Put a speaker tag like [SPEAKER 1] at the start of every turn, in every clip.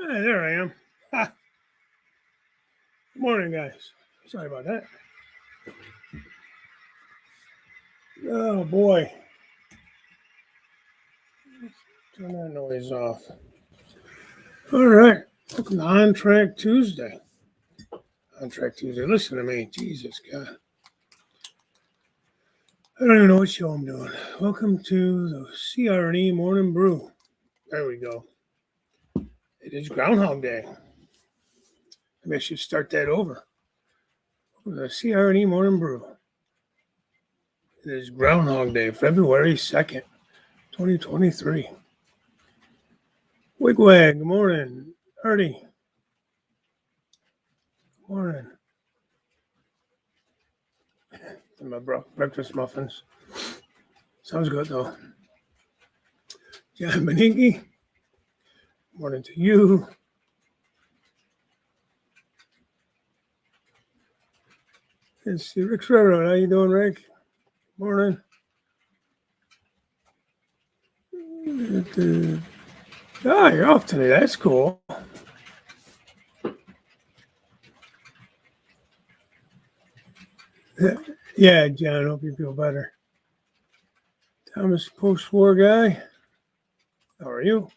[SPEAKER 1] Hey, there I am. Ha. Good morning, guys. Sorry about that. Oh, boy. Turn that noise off. All right. Welcome to On Track Tuesday. On Track Tuesday. Listen to me. Jesus, God. I don't even know what show I'm doing. Welcome to the CR&E Morning Brew. There we go. It is Groundhog Day. Maybe I should start that over. Welcome to the CR&E Morning Brew. It is Groundhog Day, February 2nd, 2023. Wigwag, good morning. Artie, good morning. And my breakfast muffins. Sounds good, though. John Benigni, morning to you. Let's see, Rick Railroad. How you doing, Rick? Morning. You're off today. That's cool. Yeah, John, hope you feel better. Thomas, post-war guy. How are you?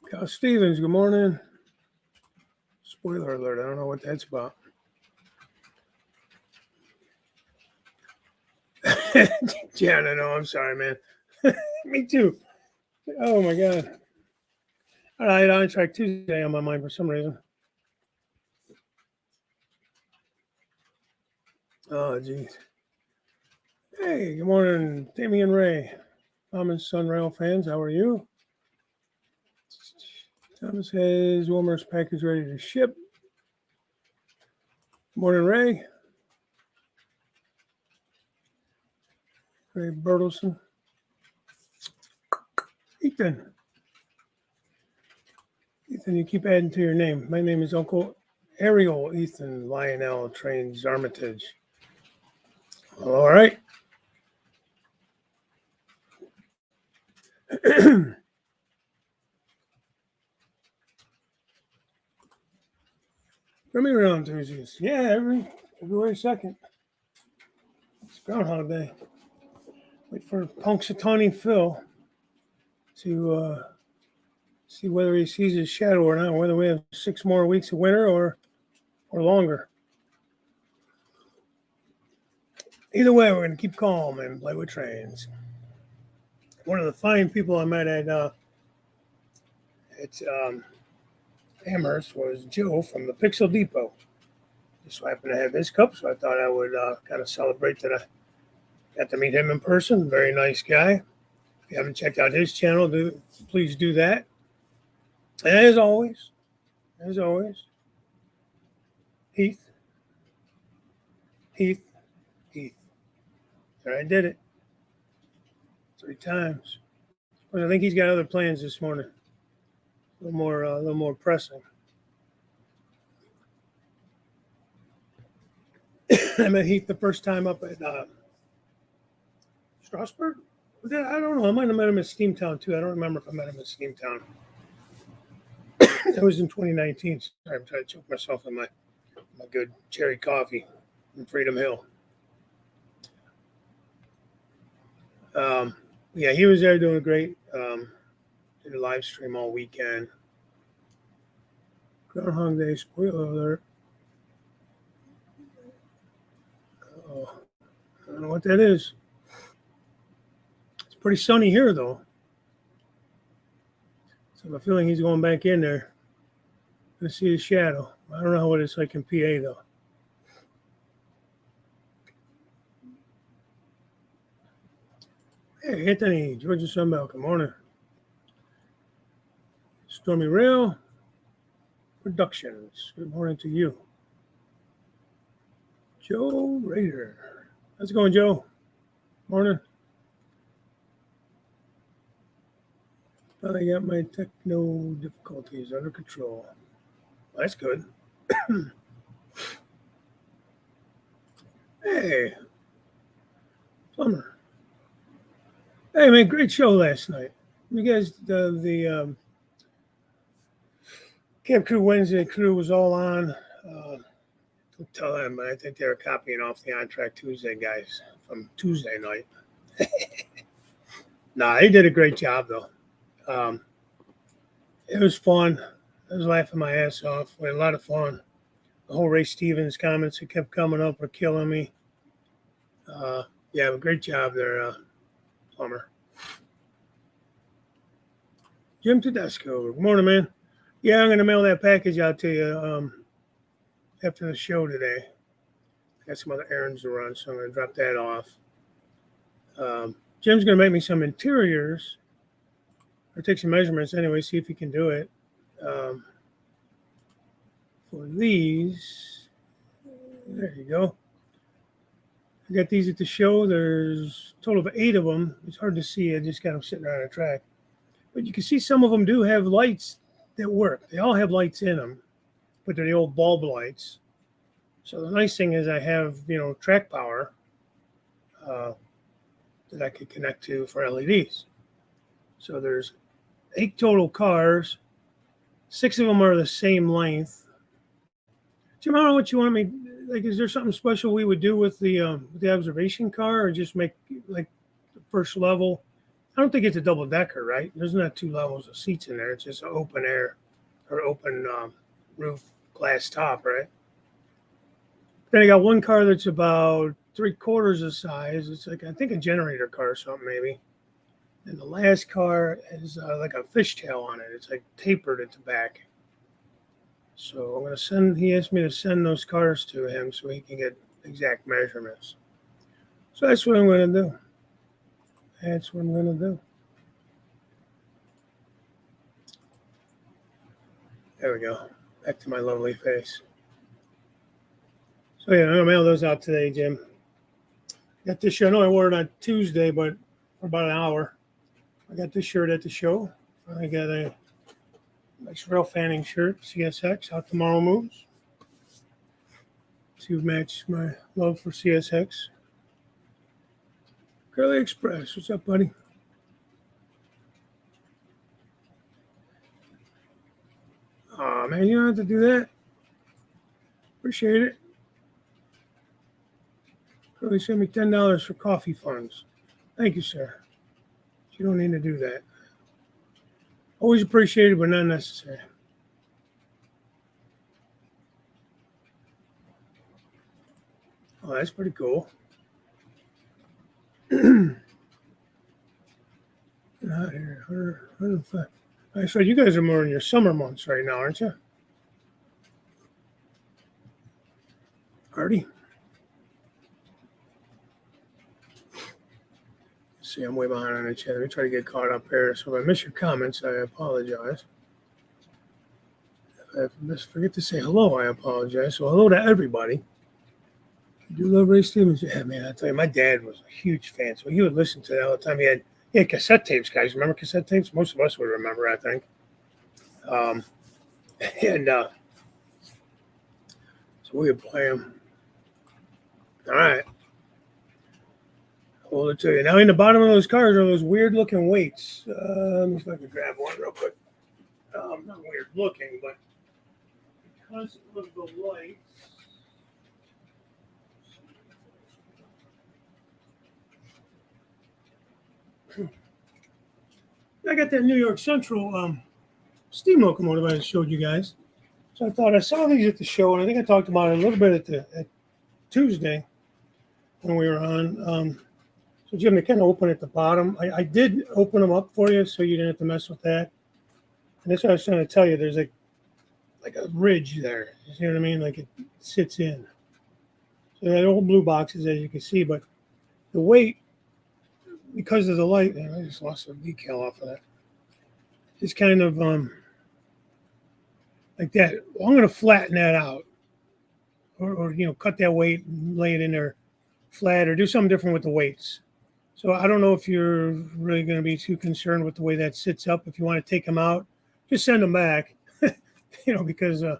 [SPEAKER 1] Cal Stevens, good morning. Spoiler alert, I don't know what that's about. John, I know, I'm sorry, man. Me too. Oh, my God. All right, On Track Tuesday on my mind for some reason. Oh, geez. Hey, good morning, Damian Ray. Mom and son rail fans, how are you? Thomas has Wilmer's package ready to ship. Morning, Ray. Ray Bertelson. Ethan. Ethan, you keep adding to your name. My name is Uncle Ariel Ethan Lionel Trains Armitage. All right. Bring me around Tuesdays. Yeah, every February 2nd. It's Groundhog Day. Wait for Punxsutawney Phil to see whether he sees his shadow or not, whether we have 6 more weeks of winter or longer. Either way, we're going to keep calm and play with trains. One of the fine people I met at Amherst was Joe from the Pixel Depot. Just so happened to have his cup, so I thought I would kind of celebrate that I got to meet him in person. Very nice guy. If you haven't checked out his channel, please do that. And as always, Heath. There, I did it 3 times. But I think he's got other plans this morning. A little more pressing. I met Heath the first time up at Strasburg. I don't know. I might have met him at Steamtown too. I don't remember if I met him at Steamtown. That was in 2019. Sorry, I'm trying to choke myself on my good cherry coffee from Freedom Hill. Yeah, he was there doing great. Did a live stream all weekend. Groundhog Day, spoiler alert. Oh, I don't know what that is. It's pretty sunny here, though. So I have a feeling he's going back in there. Gonna see his shadow. I don't know what it's like in PA, though. Hey, Anthony, Georgia Sunbelt, good morning. Stormy Rail Productions, good morning to you. Joe Rader. How's it going, Joe? Morning. Thought I got my techno difficulties under control. Well, that's good. Hey, Plumber. Hey, man, great show last night. You guys, the Camp Crew Wednesday crew was all on. Don't tell them, but I think they were copying off the On Track Tuesday guys from Tuesday night. Nah, they did a great job, though. It was fun. I was laughing my ass off. We had a lot of fun. The whole Ray Stevens comments that kept coming up were killing me. Yeah, great job there, Plumber. Jim Tedesco. Good morning, man. Yeah, I'm going to mail that package out to you after the show today. I got some other errands to run, so I'm going to drop that off. Jim's going to make me some interiors, or take some measurements anyway, see if he can do it. For these, there you go. I got these at the show. There's a total of 8 of them. It's hard to see. I just got them sitting on a track. But you can see some of them do have lights that work. They all have lights in them, but they're the old bulb lights. So the nice thing is I have, track power that I could connect to for LEDs. So there's 8 total cars. 6 of them are the same length. Jim, I don't know what you want me, like, is there something special we would do with the observation car, or just make like the first level? I don't think it's a double decker, right? There's not 2 levels of seats in there. It's just an open air or open roof glass top, right? Then I got one car that's about 3/4 the size. It's like, I think, a generator car or something, maybe. And the last car is like a fishtail on it. It's like tapered at the back. So I'm going to send, he asked me to send those cars to him so he can get exact measurements. So that's what I'm going to do. That's what I'm going to do. There we go. Back to my lovely face. So yeah, I'm going to mail those out today, Jim. Got this shirt. I know I wore it on Tuesday, but for about an hour. I got this shirt at the show. I got a nice Rail Fanning shirt, CSX, How Tomorrow Moves, to match my love for CSX. Curly Express, what's up, buddy? Aw, man, you don't have to do that. Appreciate it. Curly sent me $10 for coffee funds. Thank you, sir. You don't need to do that. Always appreciated, but not necessary. Oh, that's pretty cool. Not here. 105. I said you guys are more in your summer months right now, aren't you? Artie? See, I'm way behind on the chat. Let me try to get caught up here. So if I miss your comments, I apologize. If I forget to say hello, I apologize. So hello to everybody. I do love Ray Stevens. Yeah, man, I tell you, my dad was a huge fan. So he would listen to that all the time. He had cassette tapes, guys. Remember cassette tapes? Most of us would remember, I think. So we would play them. All right. Hold it to you. Now, in the bottom of those cars are those weird-looking weights. Let me see if I can grab one real quick. Not weird-looking, but because of the lights. I got that New York Central steam locomotive I showed you guys. So I thought I saw these at the show, and I think I talked about it a little bit at Tuesday when we were on. So Jim, they kind of open at the bottom. I did open them up for you so you didn't have to mess with that. And that's what I was trying to tell you. There's like a ridge there. You see what I mean? Like it sits in. So they're old blue boxes, as you can see, but the weight, because of the light, and I just lost a decal off of that. It's kind of like that. Well, I'm going to flatten that out, or cut that weight and lay it in there flat, or do something different with the weights. So I don't know if you're really going to be too concerned with the way that sits up. If you want to take them out, just send them back, because I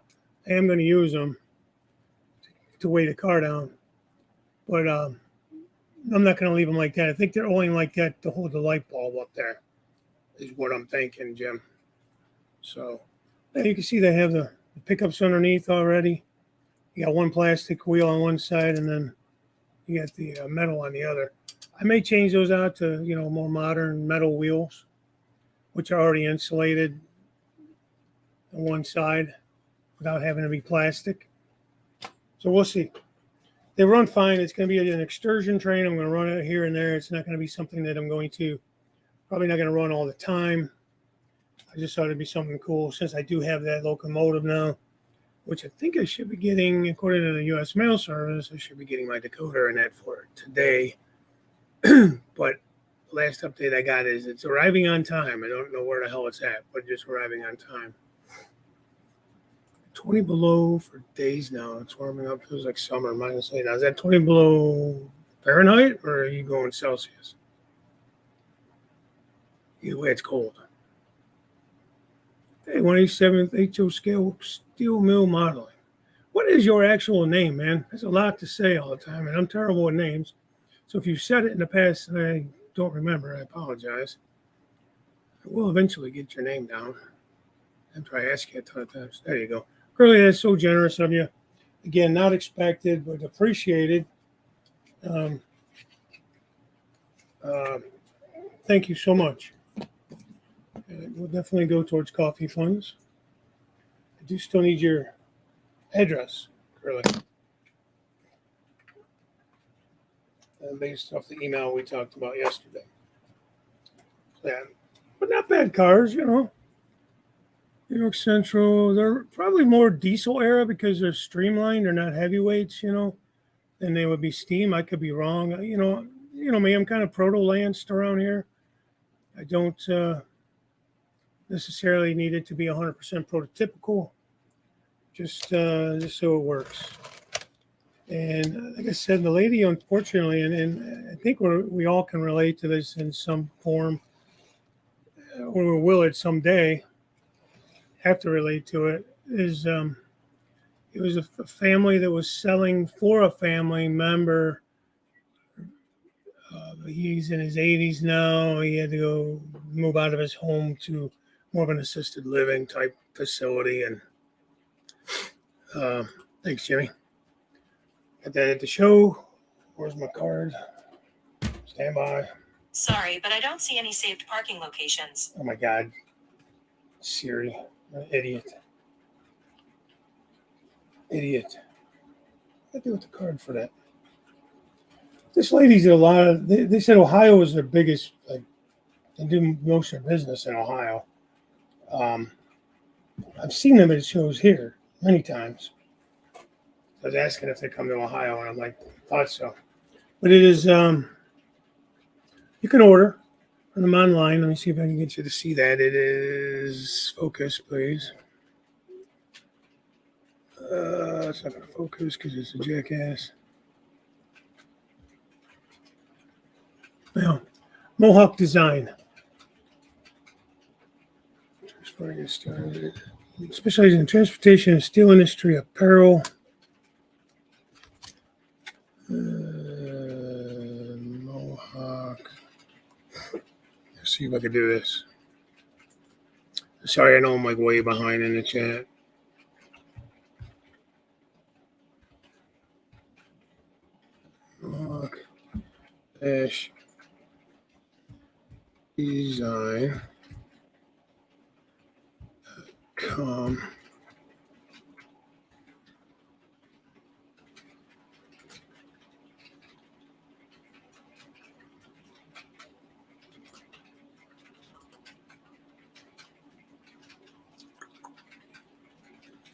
[SPEAKER 1] am going to use them to weigh the car down. But I'm not going to leave them like that. I think they're only like that to hold the light bulb up there, is what I'm thinking, Jim. So You can see they have the pickups underneath already. You got one plastic wheel on one side, and then you got the metal on the other. I may change those out to, more modern metal wheels, which are already insulated on one side without having to be plastic. So we'll see. They run fine. It's going to be an excursion train. I'm going to run it here and there. It's not going to be something that I'm probably not going to run all the time. I just thought it'd be something cool since I do have that locomotive now, which I think I should be getting, according to the U.S. Mail Service, I should be getting my decoder and that for today. But the last update I got is it's arriving on time. I don't know where the hell it's at, but just arriving on time. 20 below for days now. It's warming up. Feels like summer, -8. Now, is that 20 below Fahrenheit, or are you going Celsius? Either way, it's cold. Hey, 187th HO scale steel mill modeling. What is your actual name, man? There's a lot to say all the time, and I'm terrible with names. So if you've said it in the past and I don't remember, I apologize. I will eventually get your name down after I ask you a ton of times. There you go. Really, that's so generous of you. Again, not expected, but appreciated. Thank you so much. We'll definitely go towards coffee funds. I do still need your address, Curly. Based off the email we talked about yesterday. Yeah, but not bad cars, New York Central, they're probably more diesel era because they're streamlined. They're not heavyweights, than they would be steam. I could be wrong. Me, I'm kind of proto-lanced around here. I don't necessarily need it to be 100% prototypical, just so it works. And like I said, the lady, unfortunately, and I think we all can relate to this in some form, or we will it someday, have to relate to it, is it was a family that was selling for a family member. He's in his 80s now. He had to go move out of his home to more of an assisted living type facility. And thanks, Jimmy. Got that at the show. Where's my card? Stand by.
[SPEAKER 2] Sorry, but I don't see any saved parking locations.
[SPEAKER 1] Oh my God. Siri. An idiot. Idiot. I do with the card for that. This lady did a lot of, they said Ohio was their biggest, they do most of their business in Ohio. I've seen them at shows here many times. I was asking if they come to Ohio, and I'm like, thought so. But it is, you can order them online. Let me see if I can get you to see that. It is, focus, please. It's not going to focus because it's a jackass. Well, Mohawk Design. Specializing in transportation and steel industry apparel. Mohawk. Let's see if I can do this. Sorry, I know I'm way behind in the chat. Mohawk dash design.com.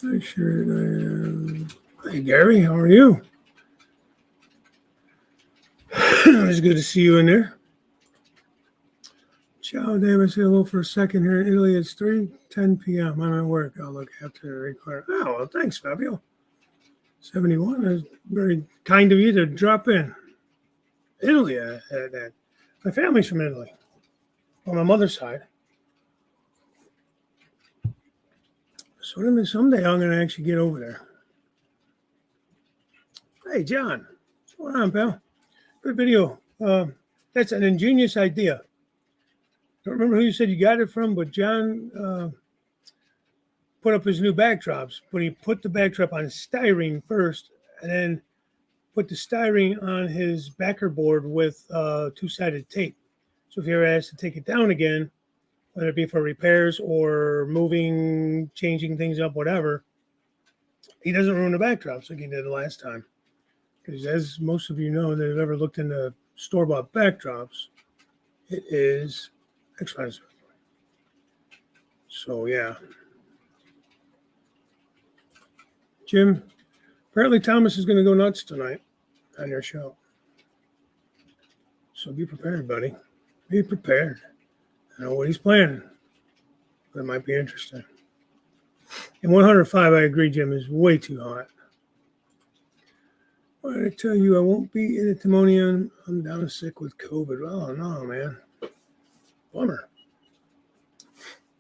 [SPEAKER 1] I sure am. Hey, Gary, how are you? It's good to see you in there. Ciao, Dave. I say hello for a second here in Italy. It's 3:10 p.m. I'm at work. I'll look after the record. Oh, well, thanks, Fabio. 71. That's very kind of you to drop in. Italy, my family's from Italy on my mother's side. So someday I'm going to actually get over there. Hey, John. What's going on, pal? Good video. That's an ingenious idea. Don't remember who you said you got it from, but John put up his new backdrops, but he put the backdrop on styrene first, and then put the styrene on his backer board with two-sided tape. So if he ever has to take it down again, whether it be for repairs or moving, changing things up, whatever, he doesn't ruin the backdrops like he did the last time. Because as most of you know that have ever looked into store-bought backdrops, it is expensive. So yeah. Jim, apparently Thomas is going to go nuts tonight on your show. So be prepared, buddy. Be prepared. I know what he's planning. That might be interesting. And 105, I agree, Jim, is way too hot. Why did I tell you I won't be in the Timonian? I'm down sick with COVID. Oh, no, man. Bummer.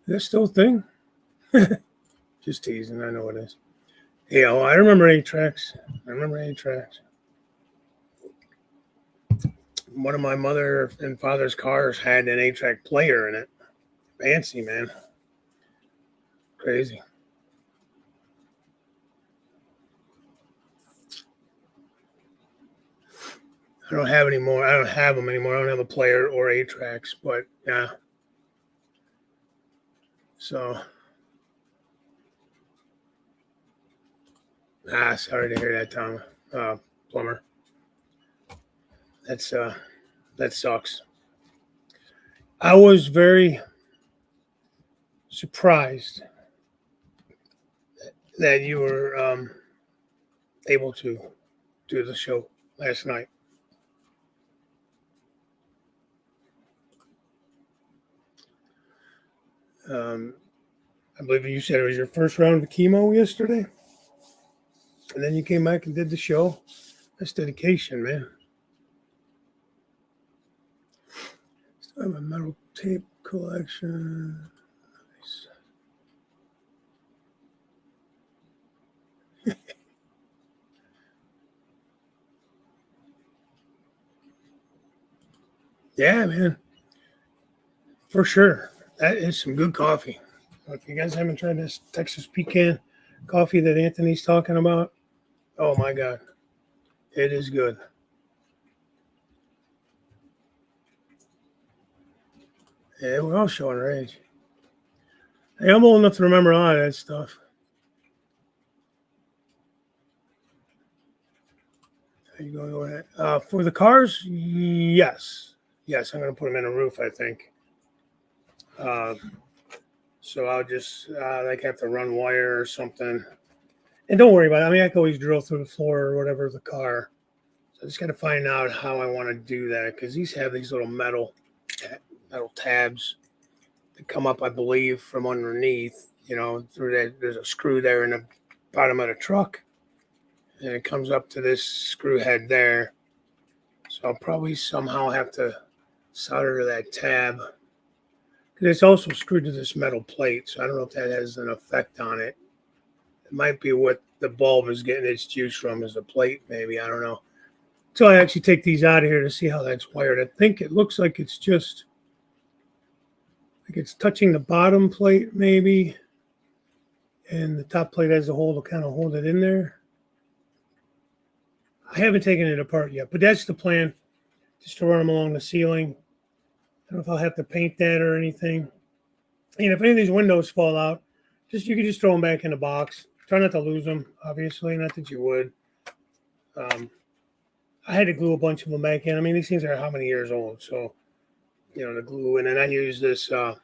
[SPEAKER 1] Is that still a thing? Just teasing. I know it is. Yeah, well, I remember 8-tracks. One of my mother and father's cars had an 8-track player in it. Fancy, man. Crazy. I don't have any more. I don't have them anymore. I don't have a player or 8-tracks, but yeah. So, sorry to hear that, Tom. Plumber. That sucks. I was very surprised that you were able to do the show last night. I believe you said it was your first round of chemo yesterday, and then you came back and did the show. That's dedication, man. Still have a metal tape collection. Nice. Yeah, man. For sure. That is some good coffee. If you guys haven't tried this Texas pecan coffee that Anthony's talking about, oh my God, it is good. Yeah, we're all showing our age. Hey, I'm old enough to remember a lot of that stuff. Are you going to go ahead? For the cars, yes. Yes, I'm going to put them in a roof, I think. So I'll just have to run wire or something. And don't worry about it. I mean, I can always drill through the floor or whatever of the car. So I just got to find out how I want to do that, because these have these little metal tabs that come up, I believe, from underneath. You know, through that there's a screw there in the bottom of the truck, and it comes up to this screw head there. So I'll probably somehow have to solder to that tab. It's also screwed to this metal plate, so I don't know if that has an effect on it. It might be what the bulb is getting its juice from, is the plate, maybe. I don't know. So I actually take these out of here to see how that's wired. I think it looks like it's just like it's touching the bottom plate, maybe, and the top plate has a hole to kind of hold it in there. I haven't taken it apart yet, but that's the plan, just to run them along the ceiling. I don't know if I'll have to paint that or anything. And if any of these windows fall out, you can just throw them back in the box. Try not to lose them, obviously. Not that you would. I had to glue a bunch of them back in. I mean, these things are how many years old? So, you know, the glue. And then I used this. I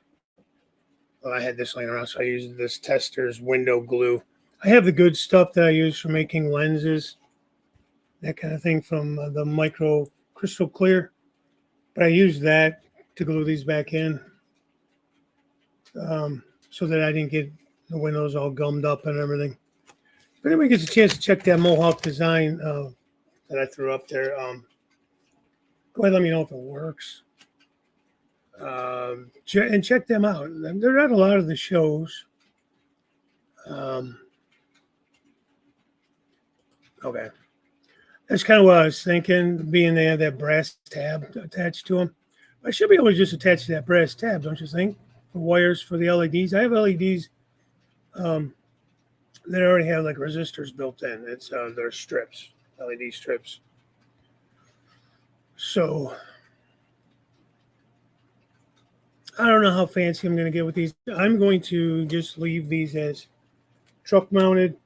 [SPEAKER 1] had this laying around, so I used this Tester's window glue. I have the good stuff that I use for making lenses, that kind of thing, from the Micro Crystal Clear. But I used that to glue these back in, so that I didn't get the windows all gummed up and everything. If anybody gets a chance to check that Mohawk design that I threw up there, go ahead and let me know if it works. And check them out. They're at a lot of the shows. Okay. That's kind of what I was thinking, being they have that brass tab attached to them. I should be able to just attach that brass tab, don't you think? For wires for the LEDs. I have LEDs They already have like resistors built in. It's they're strips, LED strips. So I don't know how fancy I'm going to get with these. I'm going to just leave these as truck mounted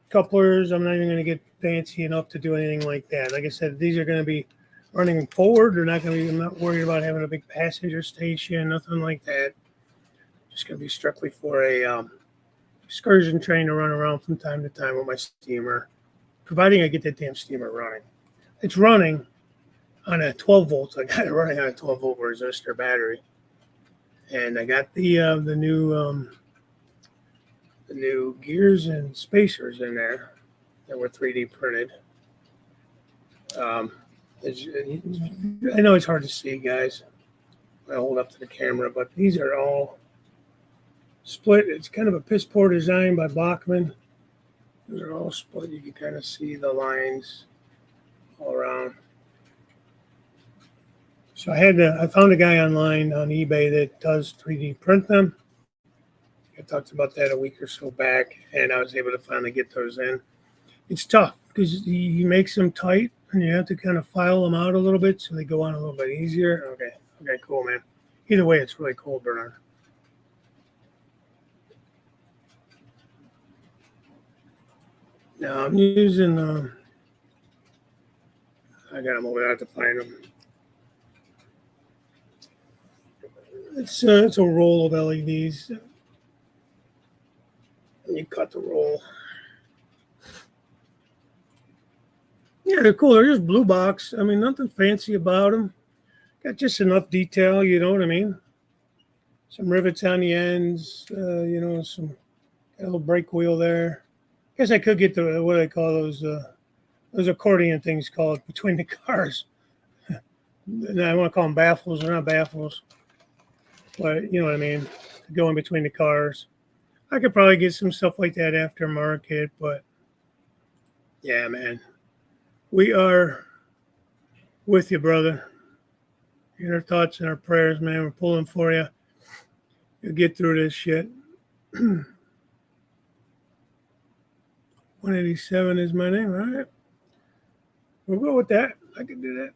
[SPEAKER 1] couplers. I'm not even going to get fancy enough to do anything like that. Like I said, these are going to be running forward. They're not going to be, I'm not worried about having a big passenger station, nothing like that. Just going to be strictly for a excursion train to run around from time to time with my steamer, providing I get that damn steamer running. It's running on a 12 volts. I got it running on a 12 volt resistor battery, and I got the new gears and spacers in there that were 3D printed. I know it's hard to see, guys. I hold up to the camera, but these are all split. It's kind of a piss poor design by Bachmann. Those are all split. You can kind of see the lines all around. So I found a guy online on eBay that does 3D print them. I talked about that a week or so back, and I was able to finally get those in. It's tough because he makes them tight, and you have to kind of file them out a little bit so they go on a little bit easier. Okay, cool, man. Either way, it's really cool, Bernard. Now I'm using, I got them over there to find them. It's a roll of LEDs. And you cut the roll. Yeah, they're cool. They're just blue box. I mean, nothing fancy about them. Got just enough detail, you know what I mean? Some rivets on the ends, some got a little brake wheel there. Guess I could get the what I call those accordion things called between the cars. I want to call them baffles. They're not baffles, but you know what I mean. Going between the cars. I could probably get some stuff like that aftermarket, but yeah, man, we are with you, brother. In our thoughts and our prayers, man. We're pulling for you. You'll get through this shit. 187 is my name, all right? We'll go with that. I can do that.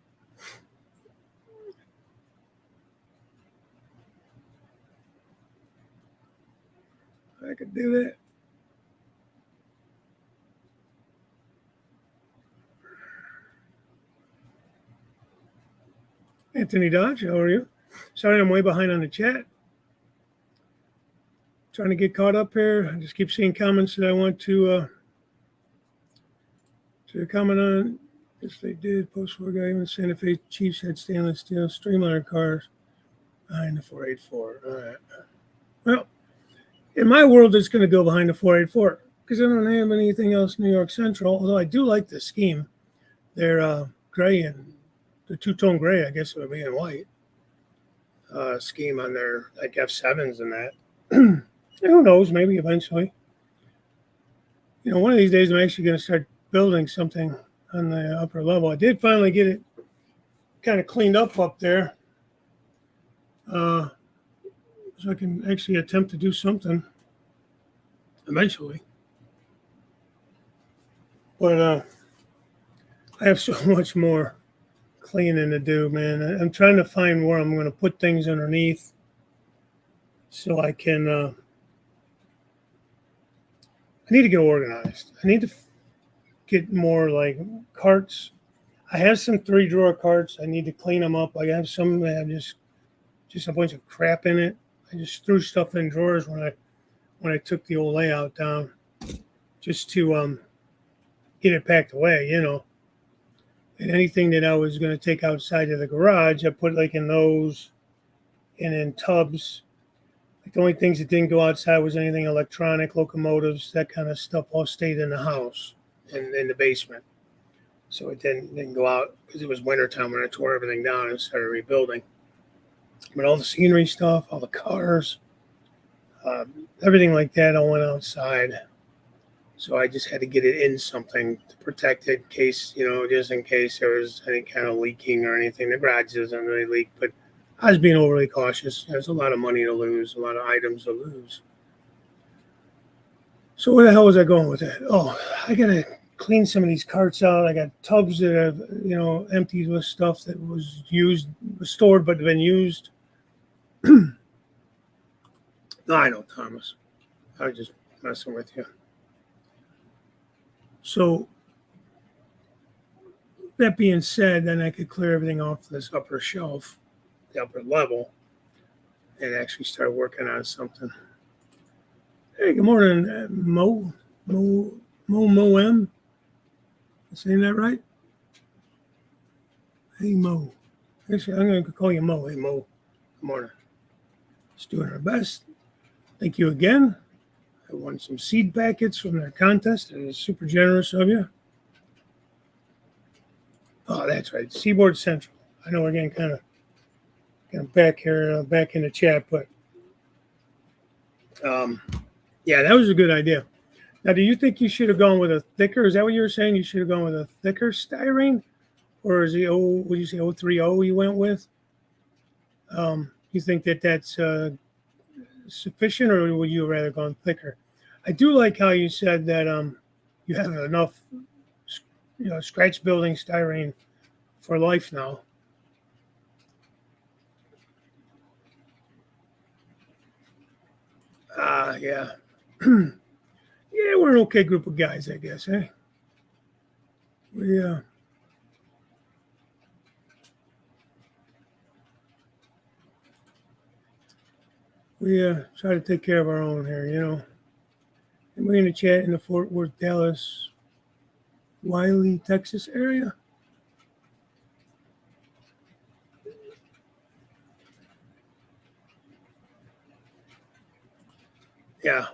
[SPEAKER 1] I could do that. Anthony Dodge, how are you? Sorry, I'm way behind on the chat. Trying to get caught up here. I just keep seeing comments that I want to comment on. Yes, they did. Post-war guy even Santa Fe Chiefs had stainless steel streamliner cars behind the 484. All right. Well, in my world, it's going to go behind the 484 because I don't have anything else New York Central, although I do like the scheme. They're gray and the two-tone gray, I guess it would be in white scheme on their like F7s and that. Who knows? Maybe eventually. You know, one of these days I'm actually going to start building something on the upper level. I did finally get it kind of cleaned up there. So I can actually attempt to do something eventually. But I have so much more cleaning to do, man. I'm trying to find where I'm going to put things underneath so I can I need to get organized. I need to get more like carts. I have some 3-drawer carts. I need to clean them up. I have some that have just a bunch of crap in it. I just threw stuff in drawers when I took the old layout down just to get it packed away, you know. And anything that I was going to take outside of the garage, I put like in those and in tubs. Like the only things that didn't go outside was anything electronic, locomotives, that kind of stuff all stayed in the house and in the basement. So it didn't go out because it was wintertime when I tore everything down and started rebuilding. But all the scenery stuff, all the cars, everything like that, all went outside. So I just had to get it in something to protect it in case, just in case there was any kind of leaking or anything. The garage doesn't really leak, but I was being overly cautious. There's a lot of money to lose, a lot of items to lose. So where the hell was I going with that? Oh, I gotta clean some of these carts out. I got tubs that have, emptied with stuff that was stored but been used. No, I know, Thomas. I was just messing with you. So that being said, then I could clear everything off this upper shelf, the upper level, and actually start working on something. Hey, good morning, Mo M. Saying that right? Hey, Mo. Actually, I'm going to call you Mo. Hey, Mo. Good morning. Just doing our best. Thank you again. I won some seed packets from their contest. It was super generous of you. Oh, that's right. Seaboard Central. I know we're getting kind of back here, back in the chat, but yeah, that was a good idea. Now, do you think you should have gone with a thicker? Is that what you were saying? You should have gone with a thicker styrene, or is the what do you say 030 you went with? You think that's sufficient, or would you rather gone thicker? I do like how you said that you have enough, scratch building styrene for life now. Yeah. Yeah, we're an okay group of guys, I guess, eh? We try to take care of our own here, And we're in the chat in the Fort Worth, Dallas, Wiley, Texas area. Yeah,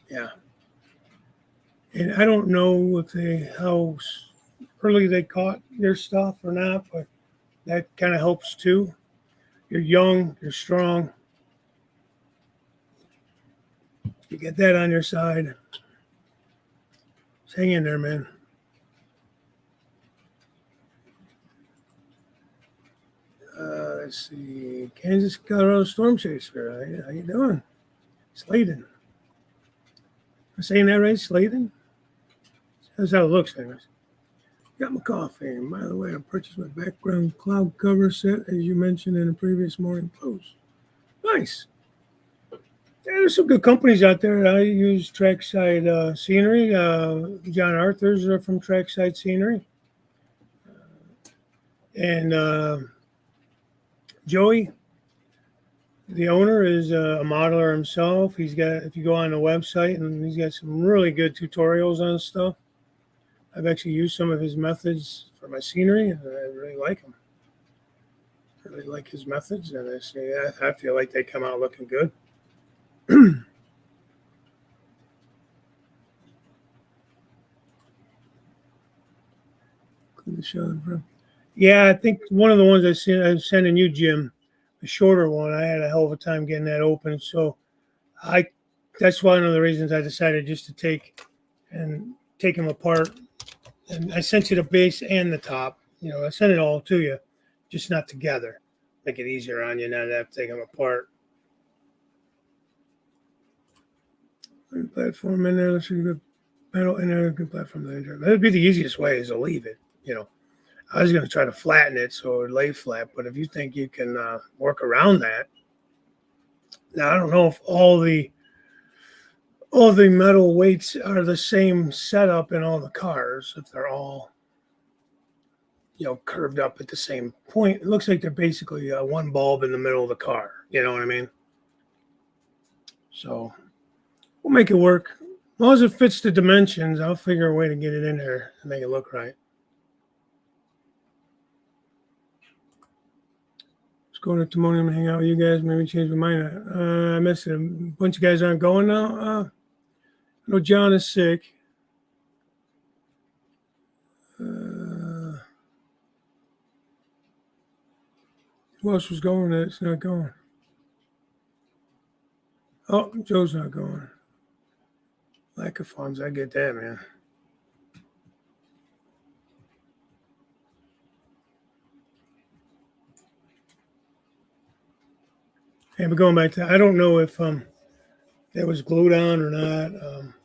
[SPEAKER 1] yeah. And I don't know if how early they caught their stuff or not, but that kind of helps too. You're young, you're strong. You get that on your side. Just hang in there, man. Let's see. Kansas, Colorado Storm Chaser. How you doing? Sladen. I'm saying that right, Sladen? That's how it looks, anyways. Got my coffee. And by the way, I purchased my background cloud cover set, as you mentioned in a previous morning post. Nice. Yeah, there's some good companies out there. I use Trackside Scenery. John Arthur's from Trackside Scenery. And Joey, the owner, is a modeler himself. If you go on the website, and he's got some really good tutorials on stuff. I've actually used some of his methods for my scenery, and I really like them. I really like his methods, and I feel like they come out looking good. Yeah, I think one of the ones I'm sending you, Jim, the shorter one. I had a hell of a time getting that open, so that's one of the reasons I decided just to take them apart. And I sent you the base and the top. I sent it all to you, just not together. Make it easier on you not to have to take them apart. Platform in there. Let's see, good metal in there. Good platform there. That'd be the easiest way, is to leave it. I was going to try to flatten it so it would lay flat, but if you think you can work around that, now I don't know if all the metal weights are the same setup in all the cars. If they're all curved up at the same point, it looks like they're basically one bulb in the middle of the car. You know what I mean? So we'll make it work. As long as it fits the dimensions, I'll figure a way to get it in there and make it look right. Let's go to Timonium and hang out with you guys. Maybe change my mind. I missed it. A bunch of guys aren't going now. I know John is sick. Who else was going that's not going? Oh, Joe's not going. Lack of funds. I get that, man. Hey, but going back to, I don't know if that was glued on or not.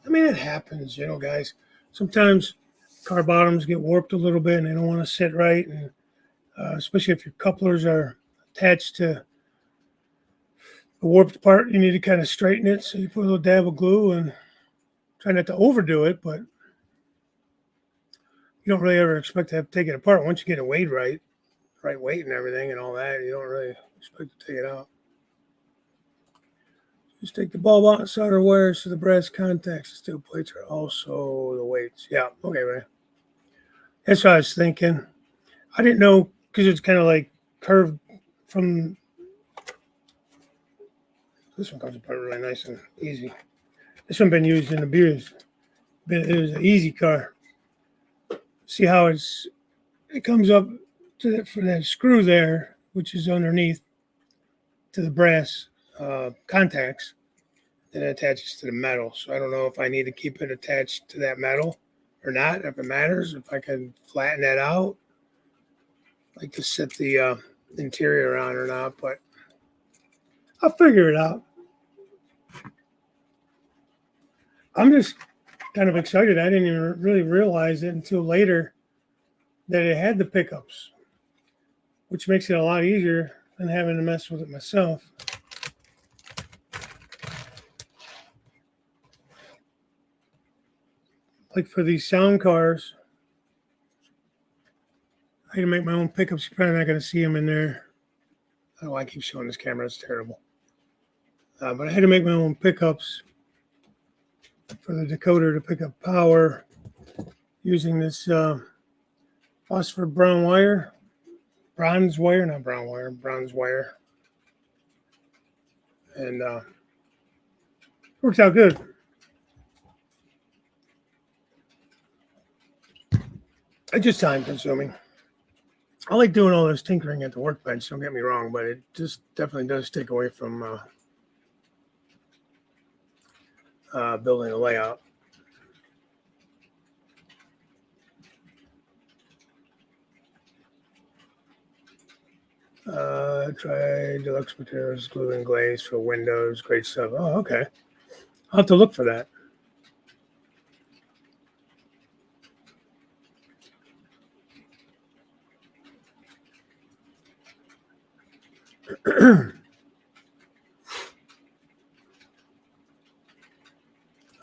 [SPEAKER 1] I mean, it happens, guys. Sometimes car bottoms get warped a little bit and they don't want to sit right, and especially if your couplers are attached to the warped part, you need to kind of straighten it. So you put a little dab of glue and try not to overdo it, but you don't really ever expect to have to take it apart once you get it weighed right weight and everything and all that. You don't really expect to take it out. Just take the bulb out and solder wires to the brass contacts. The steel plates are also the weights. Yeah, okay, man. That's what I was thinking. I didn't know because it's kind of like curved from. This one comes apart really nice and easy. This one been used and abused. It was an easy car. See how it comes up to for that screw there, which is underneath to the brass contacts. Then it attaches to the metal. So I don't know if I need to keep it attached to that metal or not, if it matters, if I can flatten that out, like to set the interior on or not, but I'll figure it out. I'm just kind of excited. I didn't even really realize it until later that it had the pickups, which makes it a lot easier than having to mess with it myself. Like for these sound cars, I had to make my own pickups. You're probably not going to see them in there. Oh, I keep showing this camera. It's terrible. But I had to make my own pickups for the decoder to pick up power using this phosphor bronze wire. And worked out good. It's just time consuming. I like doing all this tinkering at the workbench, don't get me wrong, but it just definitely does take away from building a layout. Try deluxe materials, glue and glaze for windows, great stuff. Oh, okay. I'll have to look for that. I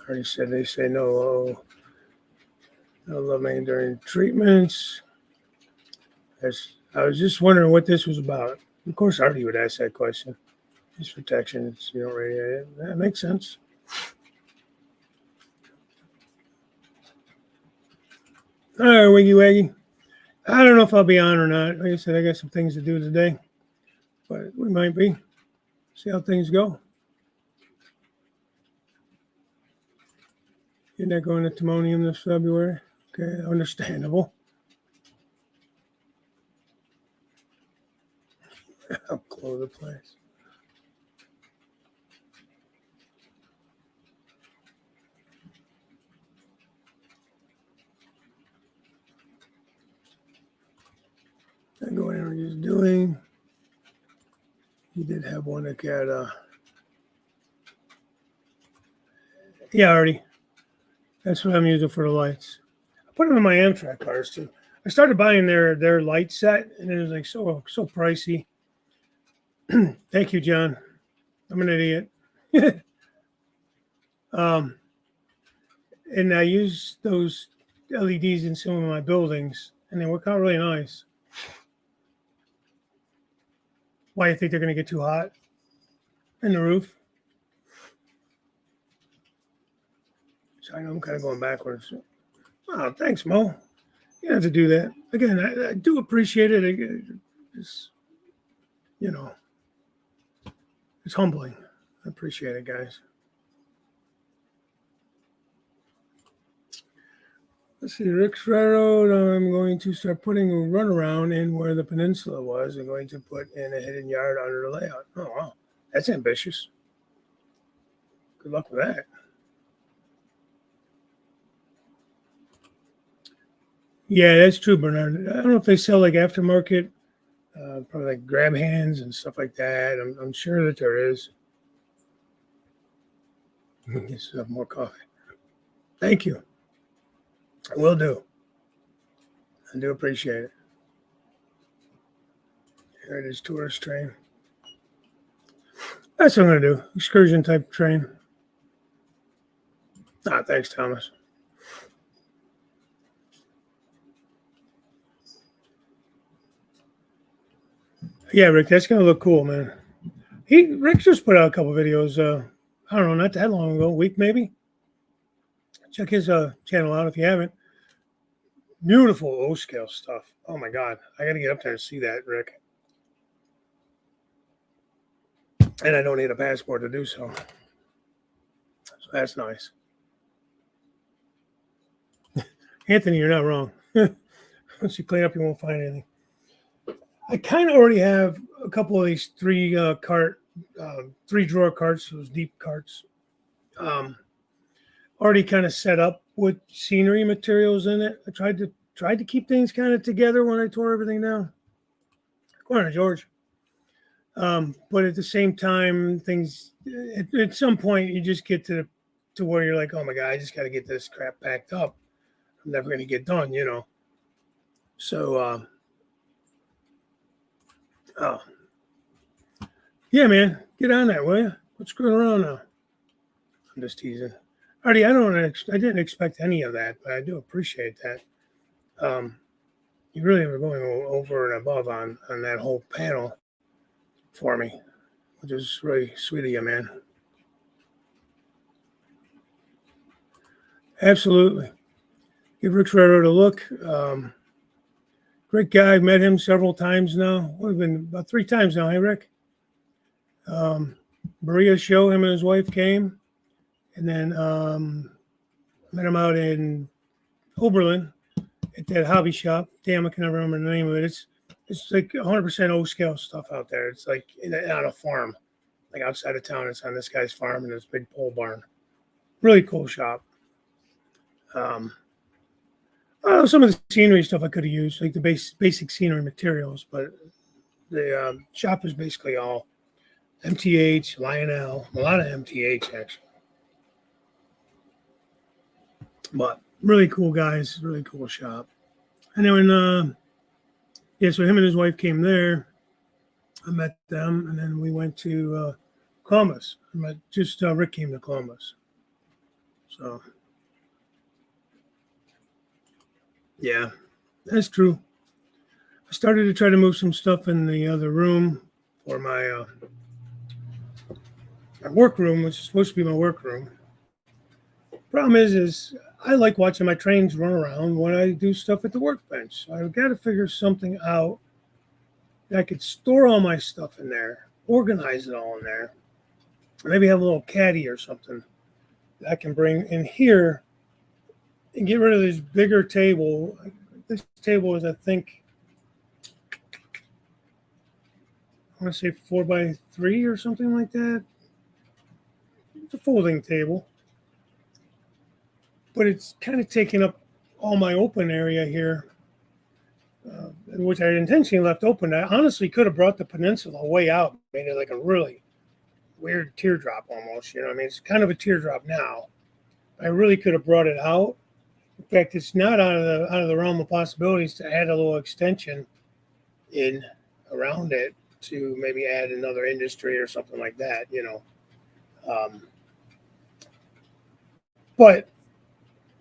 [SPEAKER 1] already said they say no loving during treatments. I was just wondering what this was about. Of course, Artie would ask that question. It's protection. It's, you don't radiate it. That makes sense. All right, Wiggy Waggy. I don't know if I'll be on or not. Like I said, I got some things to do today, but we might be. See how things go. You're not going to Timonium this February. Okay, understandable. I'll close the place. I go in and just doing. You did have one that got yeah, already. That's what I'm using for the lights. I put them in my Amtrak cars too. I started buying their light set, and it was like so pricey. Thank you, John. I'm an idiot. And I use those LEDs in some of my buildings, and they work out really nice. Why, you think they're going to get too hot in the roof? So I know I'm kind of going backwards. Oh, thanks, Mo. You don't have to do that. Again, I do appreciate it. It's, it's humbling. I appreciate it, guys. Let's see, Rick's Railroad. I'm going to start putting a runaround in where the peninsula was. I'm going to put in a hidden yard under the layout. Oh, wow. That's ambitious. Good luck with that. Yeah, that's true, Bernard. I don't know if they sell like aftermarket, probably like grab hands and stuff like that. I'm sure that there is. Get some more coffee. Thank you. I will do. I do appreciate it. Here it is, tourist train. That's what I'm going to do. Excursion type train. Ah, thanks, Thomas. Yeah, Rick, that's going to look cool, man. Rick just put out a couple videos. I don't know, not that long ago, a week maybe. Check his channel out if you haven't. Beautiful O-scale stuff. Oh my God, I got to get up there and see that, Rick. And I don't need a passport to do so. So that's nice. Anthony, you're not wrong. Once you clean up, you won't find anything. I kind of already have a couple of these three drawer carts, those deep carts, already kind of set up with scenery materials in it. I tried to keep things kind of together when I tore everything down. According to George. But at the same time, things at some point you just get to where you're like, oh my God, I just got to get this crap packed up. I'm never going to get done, you know. So, yeah, man, get on that, will you? Quit screwing around now. I'm just teasing. Artie, I didn't expect any of that, but I do appreciate that. You really were going over and above on that whole panel for me, which is really sweet of you, man. Absolutely. Give Rick Ferrero a look. Great guy. I've met him several times now. We've been about 3 times now, hey, Rick? Maria's show, him and his wife came. And then met him out in Oberlin at that hobby shop. Damn, I can never remember the name of it. It's like 100% O-scale stuff out there. It's like on a farm, like outside of town. It's on this guy's farm in this big pole barn. Really cool shop. Some of the scenery stuff I could have used, like the basic scenery materials, but the shop is basically all MTH, Lionel, a lot of MTH actually. But really cool guys, really cool shop. And then when, so him and his wife came there. I met them, and then we went to Columbus. Rick came to Columbus. So, yeah, that's true. I started to try to move some stuff in the other room for my work room, which is supposed to be my work room. Problem is I like watching my trains run around when I do stuff at the workbench. So I've got to figure something out that I could store all my stuff in there, organize it all in there, maybe have a little caddy or something that I can bring in here and get rid of this bigger table. This table is, I think, I want to say 4x3 or something like that. It's a folding table, but it's kind of taking up all my open area here, which I intentionally left open. I honestly could have brought the peninsula way out, made it like a really weird teardrop almost. You know what I mean? It's kind of a teardrop now. I really could have brought it out. In fact, it's not out of the realm of possibilities to add a little extension in around it to maybe add another industry or something like that, you know. But,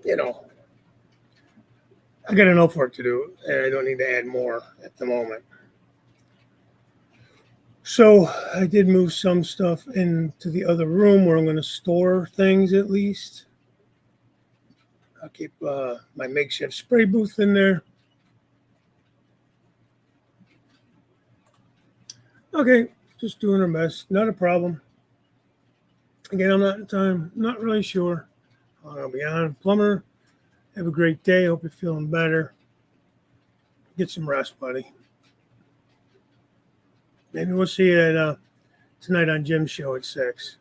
[SPEAKER 1] you know, I got enough work to do, and I don't need to add more at the moment. So I did move some stuff into the other room where I'm going to store things at least. I'll keep my makeshift spray booth in there. Okay, just doing our best. Not a problem. Again, I'm not really sure. I'll be on. Plumber, have a great day. Hope you're feeling better. Get some rest, buddy. Maybe we'll see you tonight on Jim's show at 6.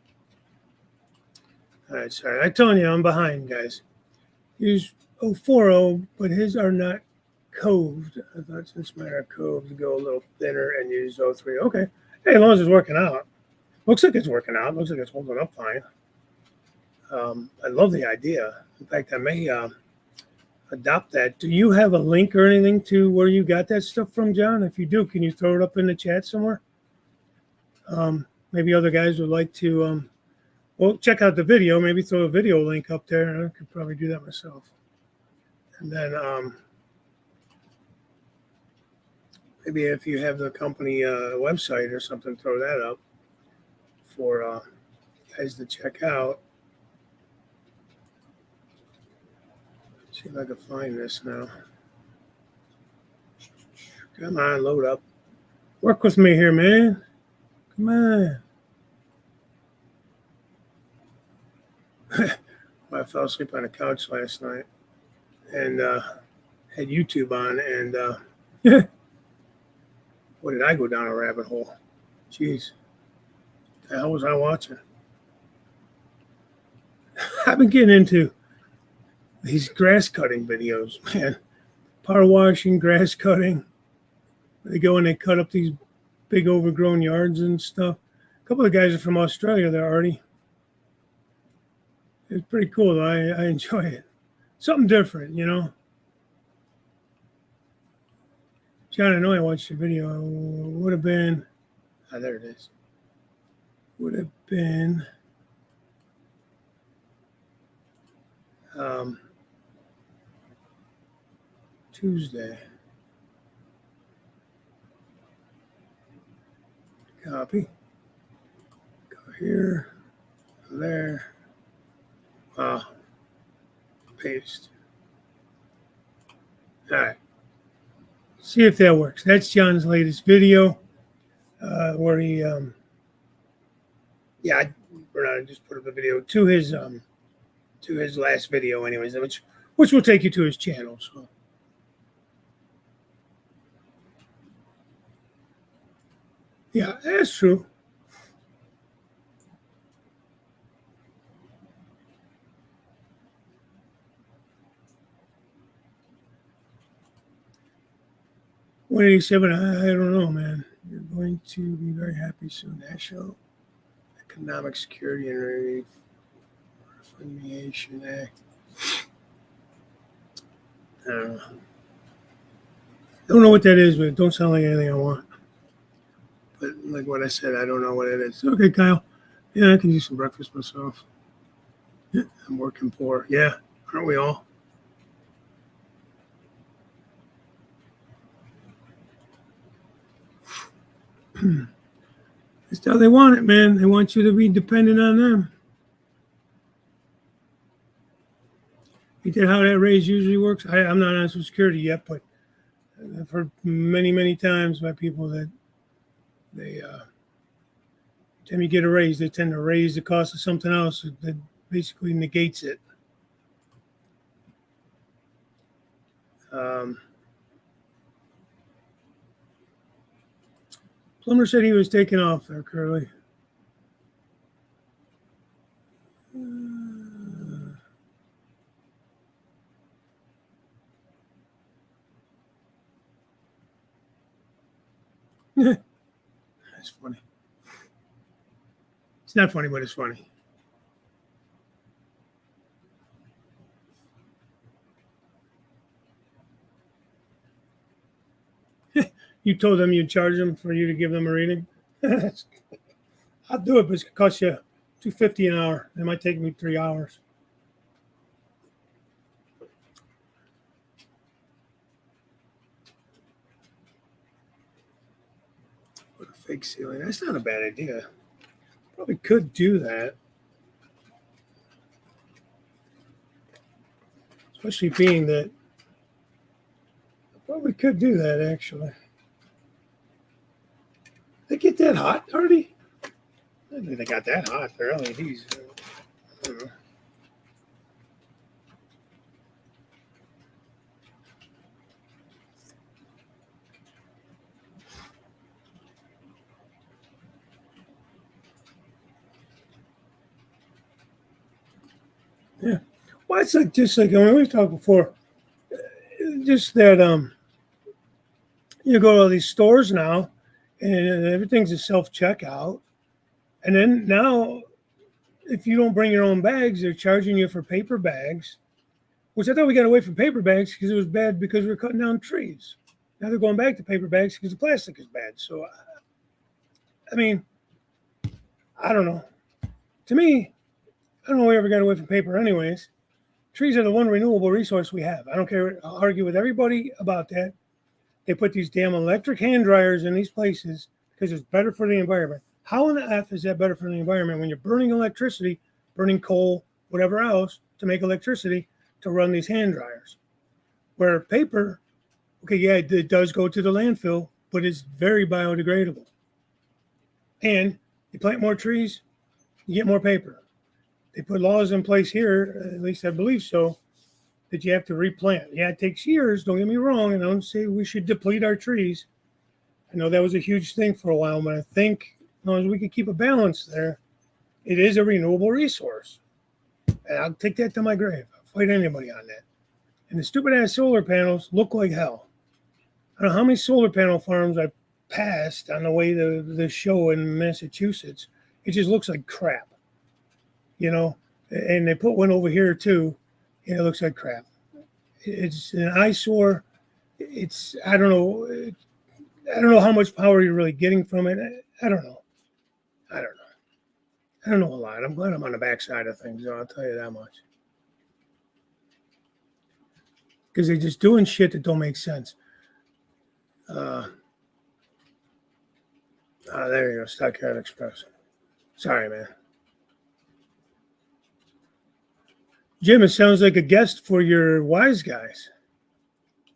[SPEAKER 1] All right, sorry. I'm telling you, I'm behind, guys. Use 040, but his are not coved. I thought since mine are coved, to go a little thinner and use 03. Okay. Hey, as long as it's working out. Looks like it's working out. Looks like it's holding up fine. I love the idea. In fact, I may adopt that. Do you have a link or anything to where you got that stuff from, John? If you do, can you throw it up in the chat somewhere? Maybe other guys would like to, well, check out the video. Maybe throw a video link up there. I could probably do that myself. And then maybe if you have the company website or something, throw that up for guys to check out. See if I can find this now. Come on, load up. Work with me here, man. Come on. I fell asleep on the couch last night and had YouTube on, and what did I go down a rabbit hole? Jeez. The hell was I watching? I've been getting into these grass cutting videos, man. Power washing, grass cutting. They go and they cut up these big overgrown yards and stuff. A couple of guys are from Australia there already. It's pretty cool. I enjoy it. Something different, you know. John, I know I watched the video. Would have been, there it is. Would have been Tuesday. Copy. Go here. Go there. Paste. All right. See if that works. That's John's latest video where he, Bernard just put up a video to his last video, anyways, which will take you to his channel. So. Yeah, that's true. $187. I don't know, man. You're going to be very happy soon. National Economic Security and Reformation Act. Don't know what that is, but it don't sound like anything I want. But like what I said, I don't know what it is. Okay, Kyle. Yeah, I can use some breakfast myself. Yeah, I'm working poor. Yeah, aren't we all? That's how they want it, man. They want you to be dependent on them. Ain't that how that raise usually works? I'm not on Social Security yet, but I've heard many, many times by people that they, time you get a raise, they tend to raise the cost of something else that basically negates it. Plumber said he was taking off there, Curly. That's funny. It's not funny, but it's funny. You told them you'd charge them for you to give them a reading? I'll do it, but it's going to cost you $250 an hour. It might take me 3 hours. Put a fake ceiling. That's not a bad idea. Probably could do that. Especially being that I probably could do that, actually. They get that hot, Artie? I don't think they got that hot. They're LEDs. I don't know. Yeah. Well, it's like just like we've talked before. Just that you go to all these stores now and everything's a self-checkout. And then now if you don't bring your own bags, they're charging you for paper bags, which I thought we got away from paper bags because it was bad because we were cutting down trees. Now they're going back to paper bags because the plastic is bad. So, I mean, I don't know. To me, I don't know we ever got away from paper anyways. Trees are the one renewable resource we have. I don't care. I'll argue with everybody about that. They put these damn electric hand dryers in these places because it's better for the environment. How in the F is that better for the environment when you're burning electricity, burning coal, whatever else, to make electricity to run these hand dryers? Where paper, okay, yeah, it does go to the landfill, but it's very biodegradable. And you plant more trees, you get more paper. They put laws in place here, at least I believe so, that you have to replant. Yeah, it takes years, don't get me wrong, and I don't say we should deplete our trees. I know that was a huge thing for a while, but I think as long as we can keep a balance there, it is a renewable resource. And I'll take that to my grave. I'll fight anybody on that. And the stupid ass solar panels look like hell. I don't know how many solar panel farms I passed on the way to the show in Massachusetts. It just looks like crap, you know. And they put one over here too, and it looks like crap. It's an eyesore. It's I don't know. I don't know how much power you're really getting from it. I don't know. I don't know. I don't know a lot. I'm glad I'm on the backside of things, though, I'll tell you that much. Because they're just doing shit that don't make sense. There you go, Stockyard Express. Sorry, man. Jim, it sounds like a guest for your Wise Guys.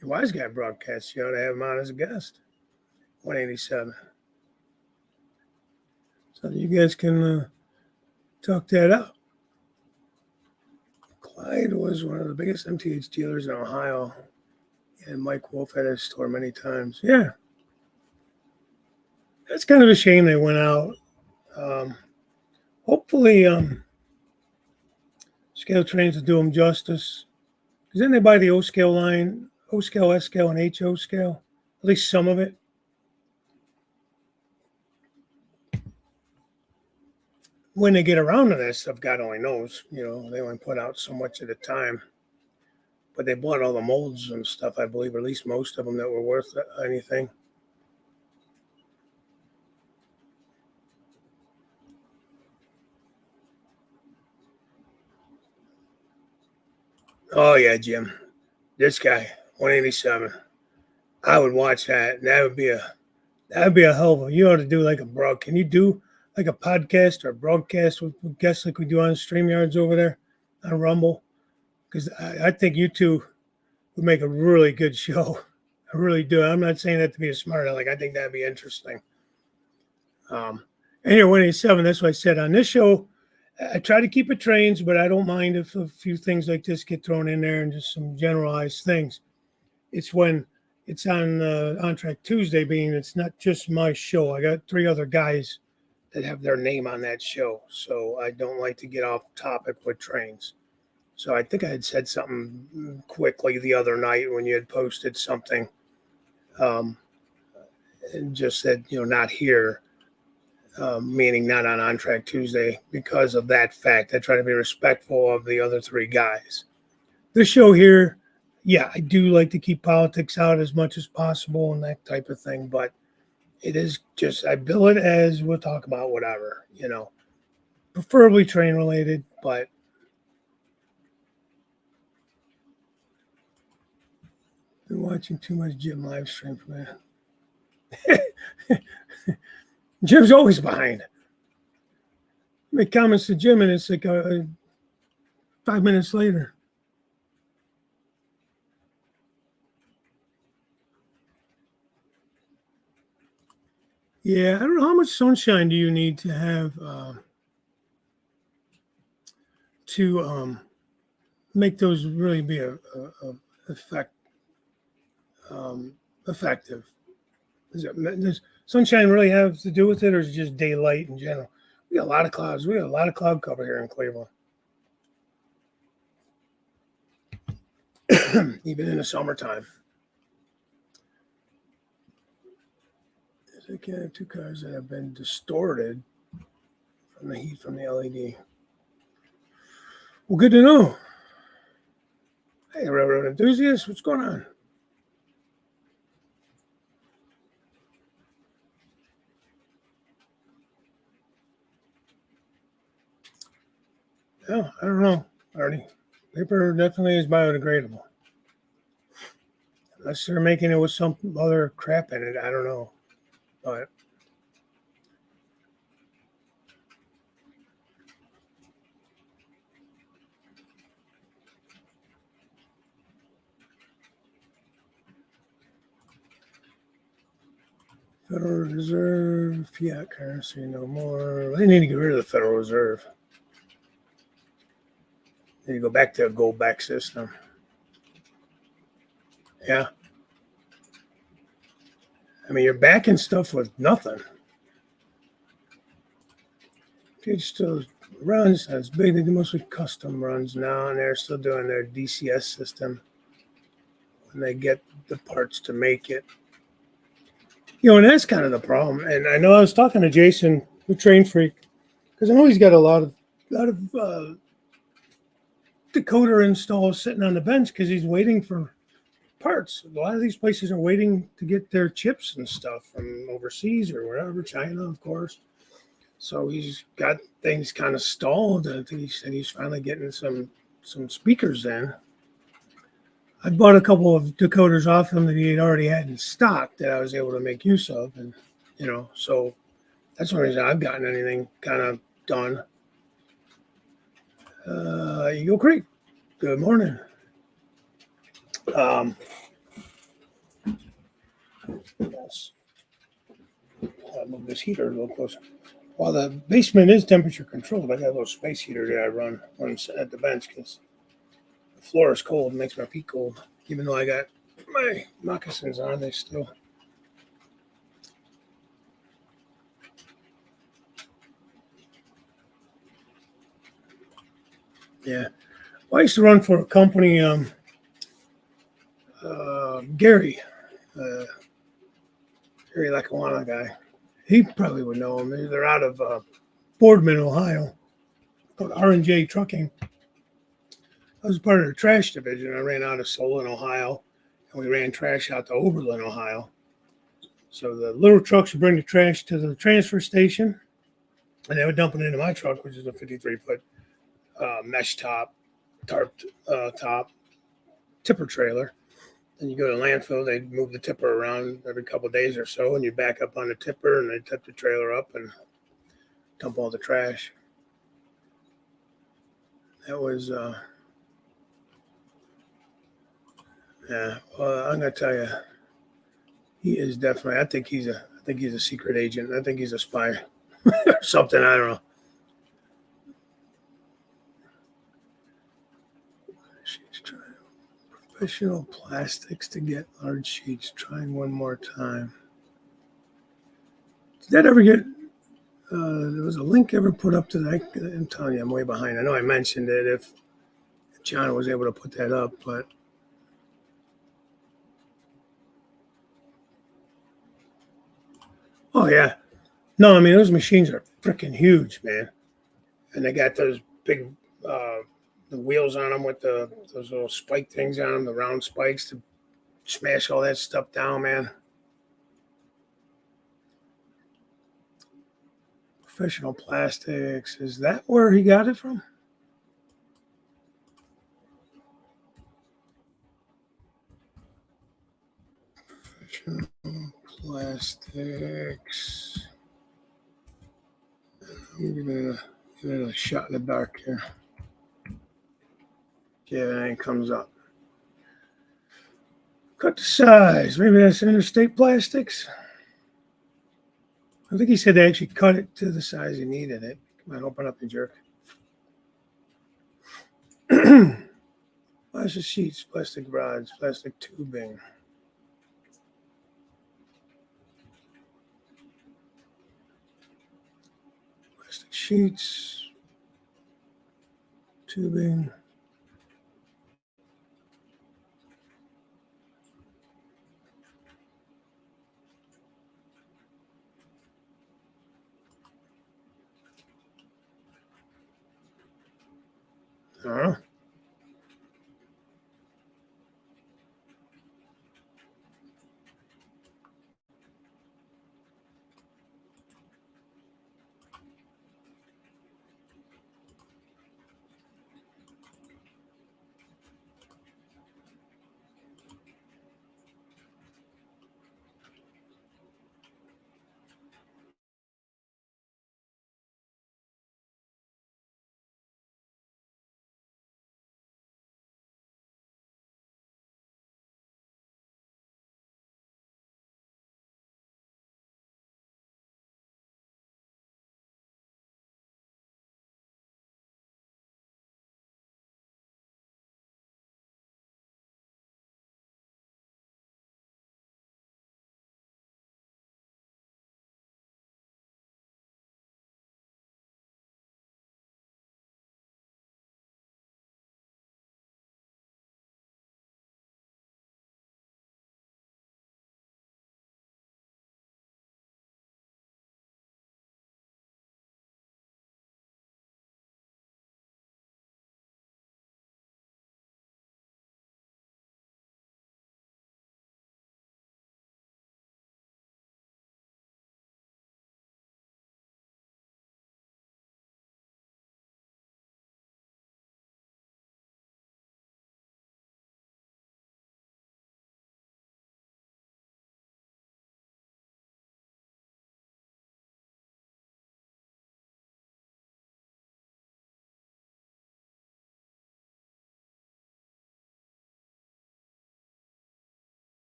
[SPEAKER 1] Your Wise Guy broadcast. You ought to have him on as a guest. 187. So you guys can talk that out. Clyde was one of the biggest MTH dealers in Ohio, and Mike Wolf had his store many times. Yeah, that's kind of a shame they went out. Hopefully, Scale Trains will do them justice. Because then they buy the O scale line, O scale, S scale, and HO scale, at least some of it. When they get around to that stuff, God only knows. You know, they only put out so much at a time. But they bought all the molds and stuff, I believe, or at least most of them that were worth anything. Oh yeah, Jim. This guy, 187. I would watch that. That'd be a hell of a. You ought to do like a broad. Can you do like a podcast or a broadcast with guests like we do on StreamYards over there on Rumble? Because I think you two would make a really good show. I really do. I'm not saying that to be a smart aleck. I think that'd be interesting. And here, 187. That's what I said on this show. I try to keep it trains, but I don't mind if a few things like this get thrown in there and just some generalized things. It's when it's on Track Tuesday, being it's not just my show. I got 3 other guys that have their name on that show, so I don't like to get off topic with trains. So I think I had said something quickly the other night when you had posted something, and just said not here. Meaning not on Track Tuesday because of that fact. I try to be respectful of the other 3 guys. This show here, yeah, I do like to keep politics out as much as possible and that type of thing, but it is just, I bill it as we'll talk about whatever, preferably train related, but been watching too much Jim live stream for that. Jim's always behind. Make comments to Jim and it's like 5 minutes later. Yeah, I don't know how much sunshine do you need to have to make those really be effective. Does sunshine really have to do with it, or is it just daylight in general? We got a lot of clouds. We got a lot of cloud cover here in Cleveland. Even in the summertime. I can't have 2 cars that have been distorted from the heat from the LED. Well, good to know. Hey, railroad enthusiast, what's going on? Yeah, I don't know, Artie. Paper definitely is biodegradable. Unless they're making it with some other crap in it, I don't know. But Federal Reserve, fiat currency, no more. They need to get rid of the Federal Reserve. They need to go back to a gold back system. Yeah. I mean, you're backing stuff with nothing. It still runs as big. They do mostly custom runs now, and they're still doing their DCS system when they get the parts to make it. And that's kind of the problem. And I know I was talking to Jason, the train freak, because I know he's got a lot of decoder installs sitting on the bench because he's waiting for parts. A lot of these places are waiting to get their chips and stuff from overseas or wherever, China, of course. So he's got things kind of stalled. I think he said he's finally getting some speakers in. I bought a couple of decoders off him that he had already had in stock that I was able to make use of, and so that's the reason I've gotten anything kind of done. Eagle Creek, good morning. Yes. I'll move this heater a little closer. While the basement is temperature controlled, I got a little space heater that I run when I'm sitting at the bench because the floor is cold and makes my feet cold. Even though I got my moccasins on, they still. Yeah. Well, I used to run for a company, Gary, uh, Gary Lackawanna guy. He probably would know him. They're out of Boardman, Ohio, called R&J Trucking. I was part of the trash division. I ran out of Solon, Ohio, and we ran trash out to Oberlin, Ohio. So the little trucks would bring the trash to the transfer station, and they would dump it into my truck, which is a 53-foot mesh top, tarped top tipper trailer. Then you go to landfill, they move the tipper around every couple of days or so, and you back up on the tipper, and they tip the trailer up and dump all the trash. That was, yeah. Well, I'm gonna tell you, he is definitely. I think he's a secret agent. I think he's a spy or something. I don't know. She's trying professional plastics to get large sheets. Trying one more time. Did that ever get? There was a link ever put up to that. I'm telling you, I'm way behind. I know I mentioned it. If John was able to put that up, but oh yeah, no, I mean those machines are freaking huge, man, and they got those big the wheels on them with those little spike things on them, the round spikes to smash all that stuff down, man. Professional plastics, is that where he got it from? Professional plastics. I'm gonna give it a shot in the dark here. Yeah, it comes up. Cut the size. Maybe that's Interstate Plastics. I think he said they actually cut it to the size he needed it. Come on, open up the jerk. Plastic sheets, plastic rods, plastic tubing. Plastic sheets, tubing. All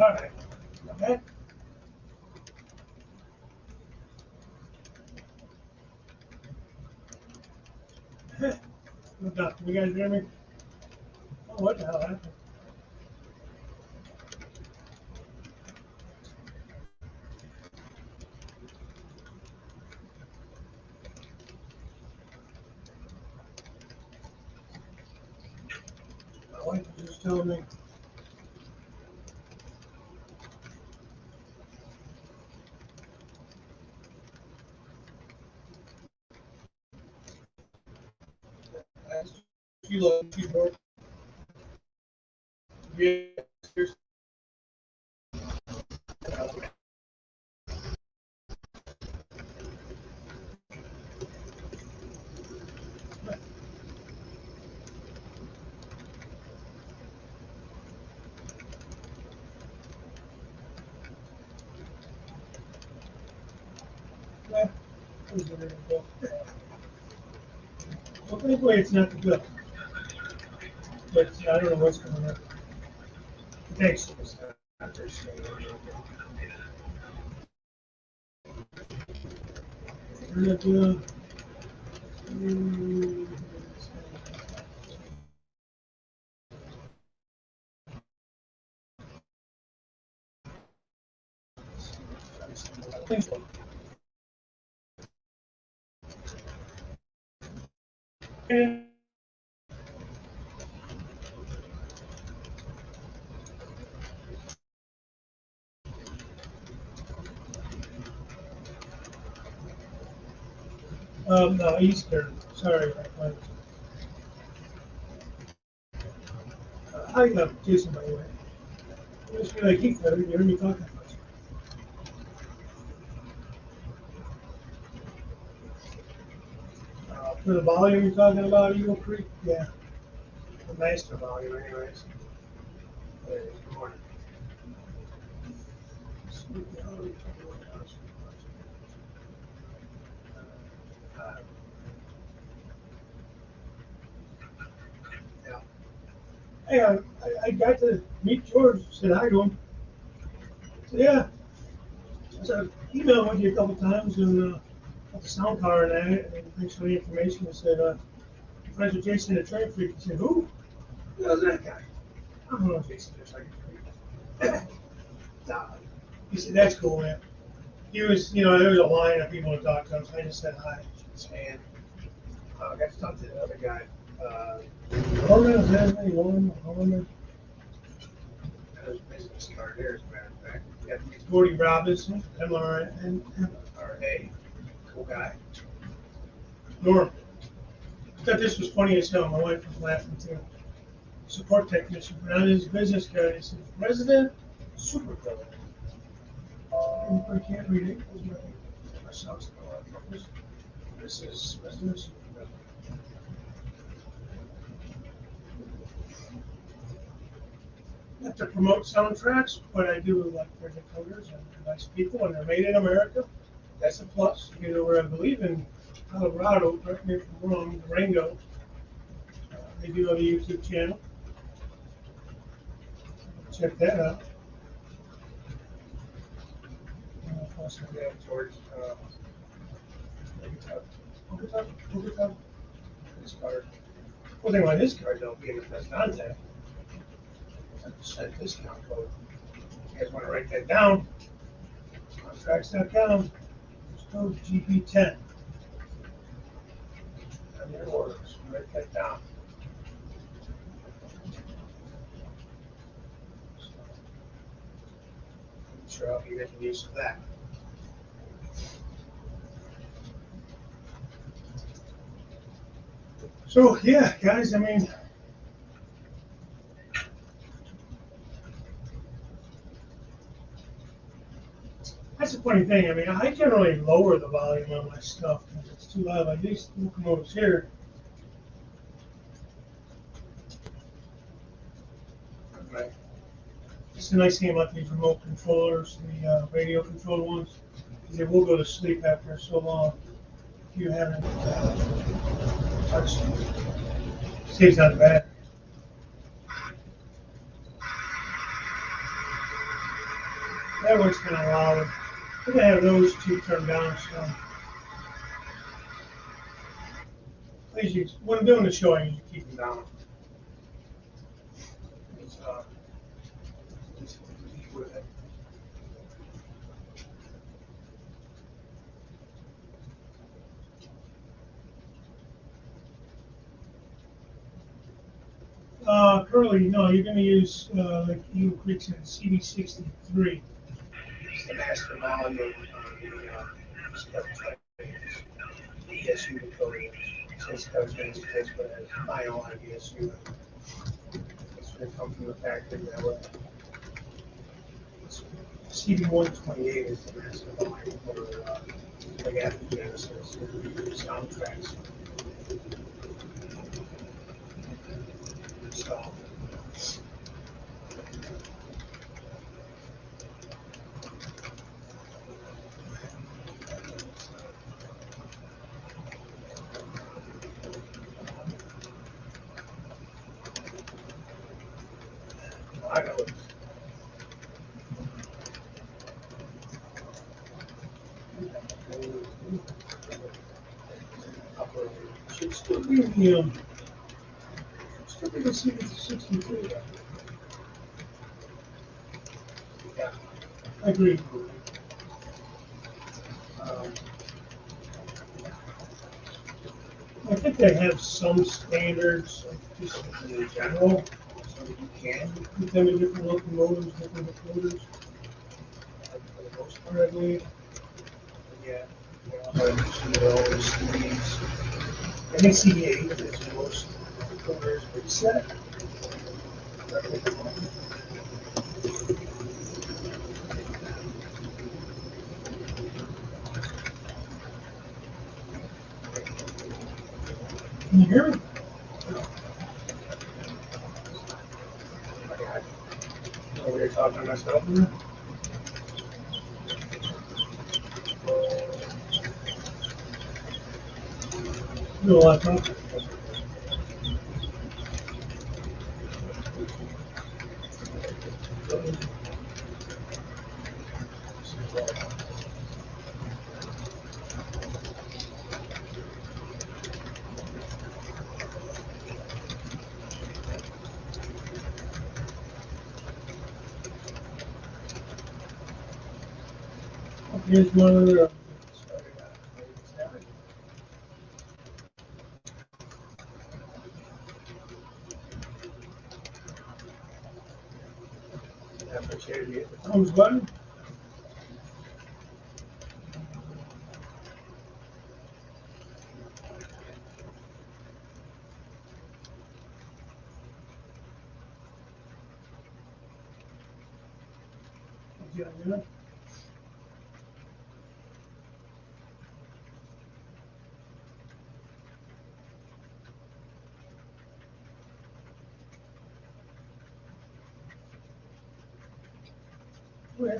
[SPEAKER 1] All right. Okay. What's up? You guys hear me? Oh, what the hell happened? My wife was just telling me. She loves she worked. Yeah. Well, anyway, it's not good. But I don't know what's going on. Thanks. No, Eastern. Sorry. Hi, Jason, by the way. I just feel like Keith, you heard me talking about for the volume you're talking about, Eagle Creek? Yeah. The master volume, anyways. Good morning. Yeah. Hey, I got to meet George, said hi to him. So, yeah. So I emailed with you a couple times and got the sound car and that, and thanks for the information. I said, friends with Jason the Train Freak. He said, who? Who's that guy? I don't know Jason the Train Freak. Nah. He said, that's cool, man. He was, there was a line of people to talk to him, so I just said hi. And I got to talk to the other guy. Norman, is that his name? Norman? His business card here, as a matter of fact. Yeah, it's Gordy Robinson, MRA. Cool guy. Norm. I thought this was funny as hell. My wife was laughing too. Support technician. But on his business card, it says resident supervillain. I can't read it. Myself, this is resident supervillain. Not to promote soundtracks, but I do like their decoders and they're nice people and they're made in America. That's a plus. You know, where I believe in Colorado, correct me if I'm wrong, Durango. They do have a YouTube channel. Check that out. Plus, we have George. Overtime. This card. Well, they want his card though, being the best contact. Set discount code. You guys want to write that down? Contracts.com. Code GB10. And their orders. Write that down. I'm sure I'll be making use of that. So yeah, guys, I mean, that's a funny thing. I mean, I generally lower the volume on my stuff because it's too loud. Like these locomotives here. Right. It's the nice thing about these remote controllers, the radio controlled ones, is they will go to sleep after so long. If you haven't touched them. Saves on bad. That one's kind of loud. I think I have those two turned down. So I usually, when I'm doing the show, I usually keep them down. It's, it's easy with it. Curly, no, you're going to use like Eagle Creek's in CD63. It's the master volume on the step trains. The ESU decoder. Says coverage takes what has final ESU. It's going to come from the factory that way. CD128 is the master volume for like after Genesis soundtracks. So. I know it. Should still be in the still be the CD63. Yeah, I agree. Um, I think they have some standards, like just in general, so that you can put them in different locomotives, different decoders. For the most part, I believe. But yeah, they all have some of their own CDs. I think CD8 is the most decoders reset. Can you hear me? Over here talking to myself. Do a lot of talking. Here's one other. I appreciate it. Thumbs button. Yeah, yeah. Okay.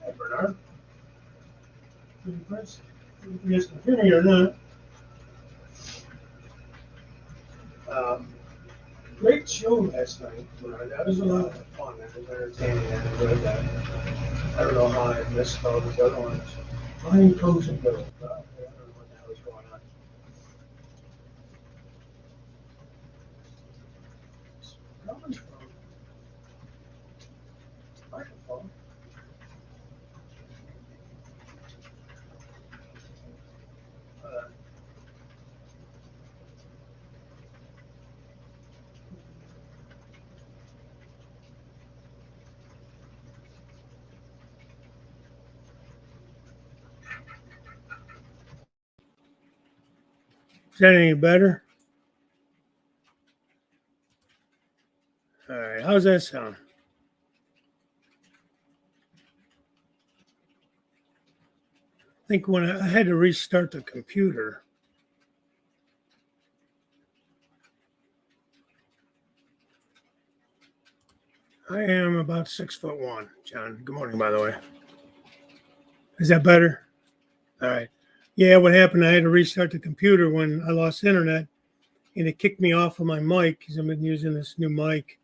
[SPEAKER 1] Hey, Bernard. Pretty impressed. You guys can hear me or not. Um, Great show last night, Bernard. That was a lot of fun. That was entertaining. I enjoyed that. I don't know how I missed all these other ones. Mine comes and goes. I don't know what the hell is going on. Coming from microphone. Uh, Is that any better? All right. How's that sound? I think when I had to restart the computer. I am about 6'1", John. Good morning, by the way. Is that better? All right. Yeah, what happened, I had to restart the computer when I lost internet, and it kicked me off of my mic because I've been using this new mic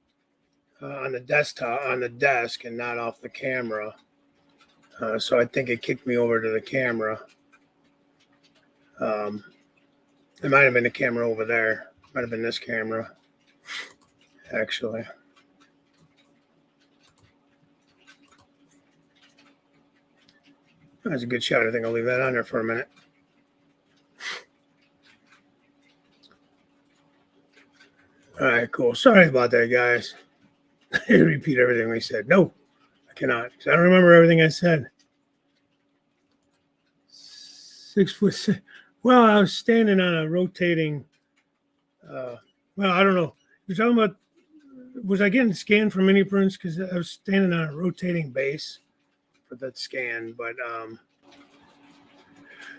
[SPEAKER 1] on the desktop, on the desk, and not off the camera. So I think it kicked me over to the camera. It might have been the camera over there. Might have been this camera, actually. That's a good shot. I think I'll leave that on there for a minute. All right, cool. Sorry about that, guys. I repeat everything we said. No, I cannot. I don't remember everything I said. 6 foot 6. Well, I was standing on a rotating. Well, I don't know. You're talking about, was I getting scanned for mini prints? Because I was standing on a rotating base for that scan. But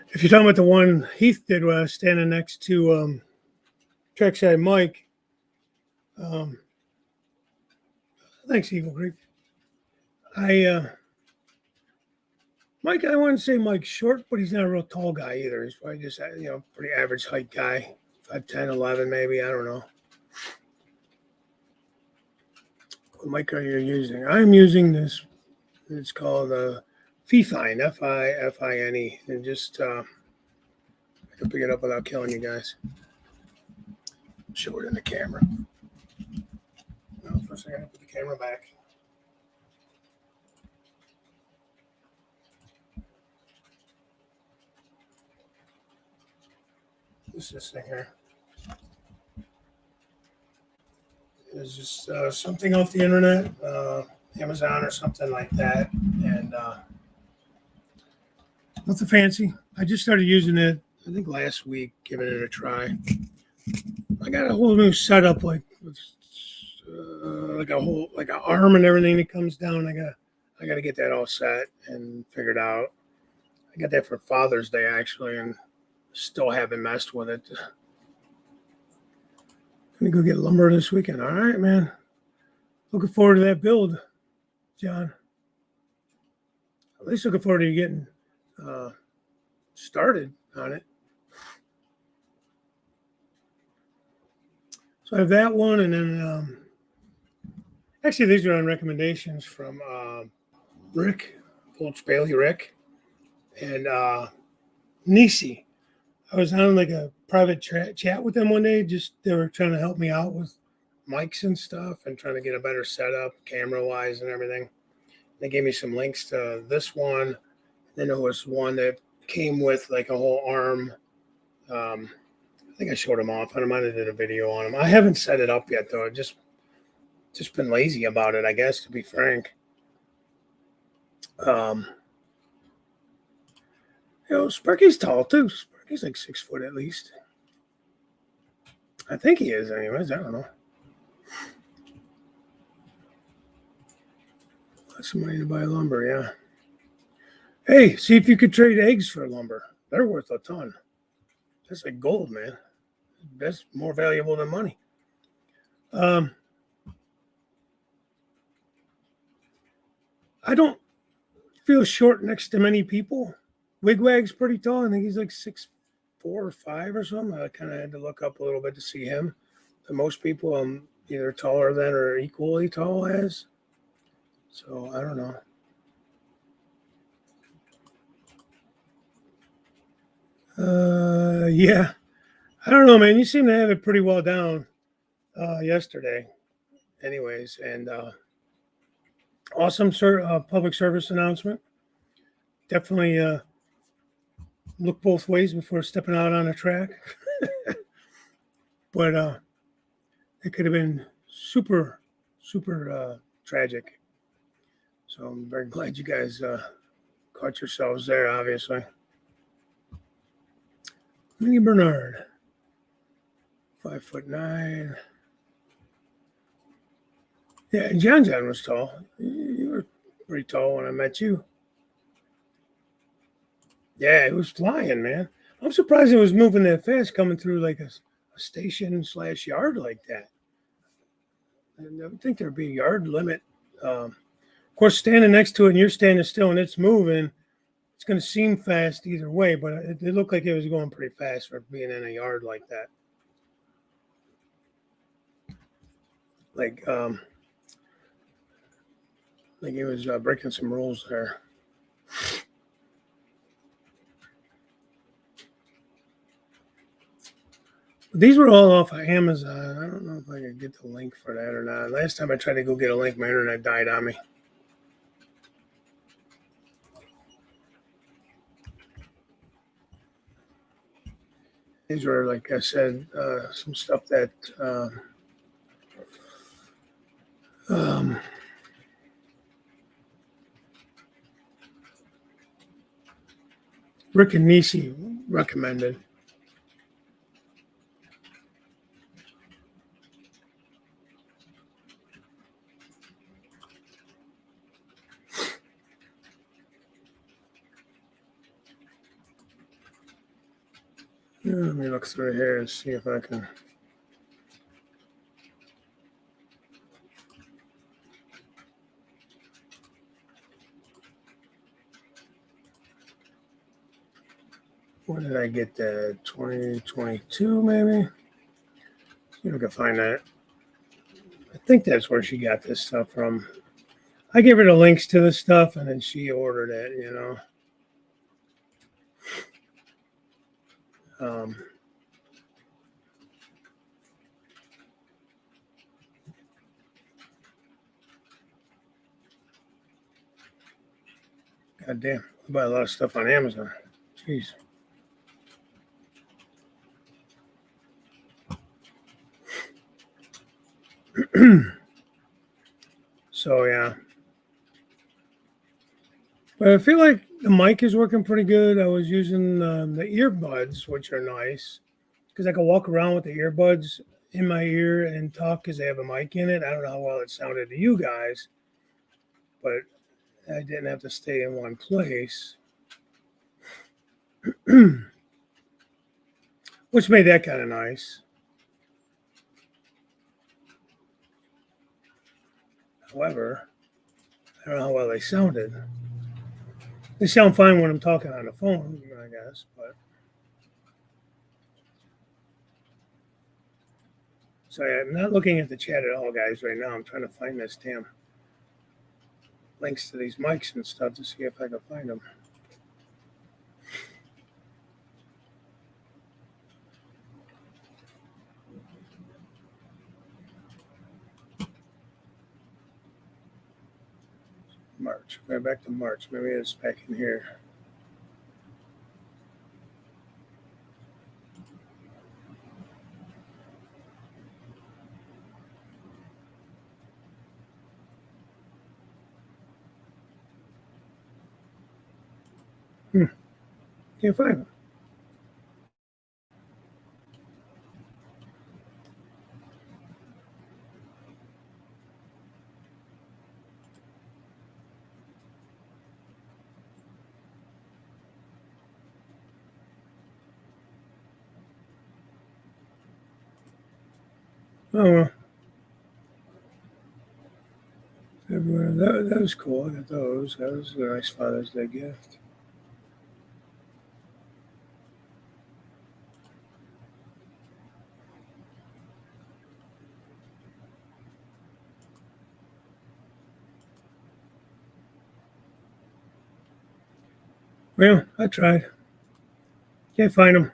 [SPEAKER 1] if you're talking about the one Heath did when I was standing next to Trackside Mike, thanks, Eagle Creek. Mike, I wouldn't say Mike's short, but he's not a real tall guy either. He's probably just, pretty average height guy. 5'10", 11 maybe. I don't know. What mic are you using? I'm using this. It's called Fifine, Fifine. And just, I can pick it up without killing you guys. Show it in the camera. No, first I gotta put the camera back. This thing here. It's just something off the internet, Amazon or something like that, and nothing fancy. I just started using it, I think last week, giving it a try. I got a whole new setup, like an arm and everything that comes down. I got to get that all set and figured out. I got that for Father's Day actually, and still haven't messed with it. Gonna go get lumber this weekend. All right, man. Looking forward to that build, John. At least looking forward to you getting started on it. So I have that one, and then actually these are on recommendations from Rick, Volts Bailey Rick, and Nisi. I was on like a private chat with them one day. Just they were trying to help me out with mics and stuff and trying to get a better setup, camera wise and everything. They gave me some links to this one. Then there was one that came with like a whole arm. I think I showed them off. I might have did a video on them. I haven't set it up yet though. I've just been lazy about it, I guess, to be frank. Sparky's tall too. He's like 6 foot at least. I think he is anyways. I don't know. Lots of money to buy lumber, yeah. Hey, see if you could trade eggs for lumber. They're worth a ton. That's like gold, man. That's more valuable than money. I don't feel short next to many people. Wigwag's pretty tall. I think he's like 6'4" or 5" or something. I kind of had to look up a little bit to see him. To most people, I'm either taller than or equally tall as. So I don't know. Yeah. I don't know, man. You seem to have it pretty well down yesterday. Anyways, and awesome public service announcement. Definitely look both ways before stepping out on a track. But it could have been super, super tragic. So I'm very glad you guys caught yourselves there, obviously. Minnie Bernard, 5'9". Yeah, and John was tall. You were pretty tall when I met you. Yeah, it was flying, man. I'm surprised it was moving that fast coming through like a station / yard like that. And I would think there'd be a yard limit Of course, standing next to it and you're standing still and it's moving, it's going to seem fast either way, but it looked like it was going pretty fast for being in a yard like that. Like it was breaking some rules there. These were all off of Amazon. I don't know if I could get the link for that or not. Last time I tried to go get a link, my internet died on me. These were, like I said, some stuff that Rick and Nisi recommended. Let me look through here and see if I can. When did I get that? 2022, maybe? See if I can find that. I think that's where she got this stuff from. I gave her the links to the stuff, and then she ordered it, you know. God damn, I buy a lot of stuff on Amazon. Jeez. So, yeah. But I feel like the mic is working pretty good. I was using the earbuds, which are nice, because I can walk around with the earbuds in my ear and talk because they have a mic in it. I don't know how well it sounded to you guys, but I didn't have to stay in one place, which made that kind of nice. However, I don't know how well they sounded. They sound fine when I'm talking on the phone, I guess, but. Sorry, I'm not looking at the chat at all, guys, right now. I'm trying to find this damn links to these mics and stuff to see if I can find them. March. Go back to March. Maybe it's back in here. Can't find them. Oh, well. That was cool. I got those. That was a nice Father's Day gift. Well, I tried. Can't find them.